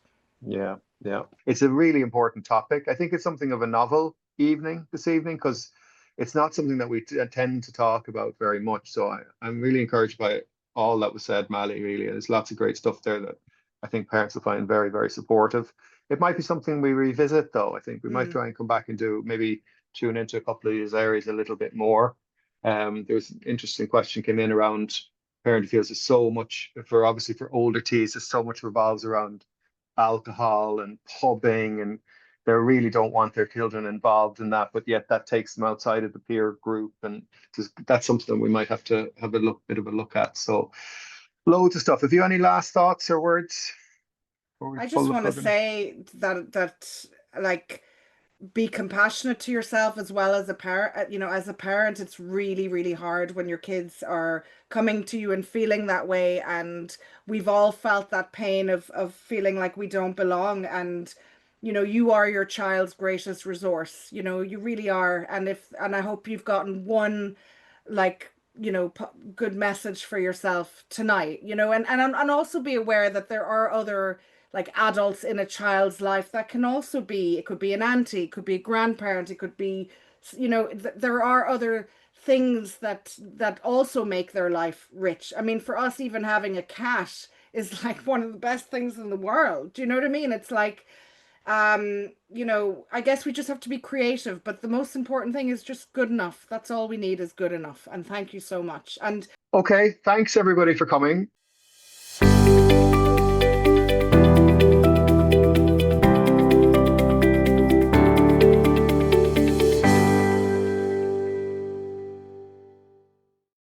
Yeah, yeah. It's a really important topic. I think it's something of a novel evening this evening because it's not something that we tend to talk about very much. So I'm really encouraged by all that was said, Mally, really. There's lots of great stuff there that I think parents will find very, very supportive. It might be something we revisit, though. I think we might Mm, try and come back and do maybe tune into a couple of these areas a little bit more. There was an interesting question came in around parent feels there's so much for obviously for older teens, there's so much revolves around alcohol and pubbing, and they really don't want their children involved in that, but yet that takes them outside of the peer group, and that's something we might have to have a bit of a look at. So loads of stuff. Have you any last thoughts or words before we I pull just the want to plug in? say that like be compassionate to yourself as well as a parent. You know, as a parent, it's really, really hard when your kids are coming to you and feeling that way. And we've all felt that pain of feeling like we don't belong. And, you know, you are your child's greatest resource. You know, you really are. And I hope you've gotten one, like, you know, good message for yourself tonight, you know, and also be aware that there are other like adults in a child's life that can also be, it could be an auntie, it could be a grandparent, it could be, you know, there are other things that also make their life rich. I mean, for us, even having a cat is like one of the best things in the world. Do you know what I mean? It's like, you know, I guess we just have to be creative, but the most important thing is just good enough. That's all we need, is good enough. And thank you so much. And Okay, thanks everybody for coming.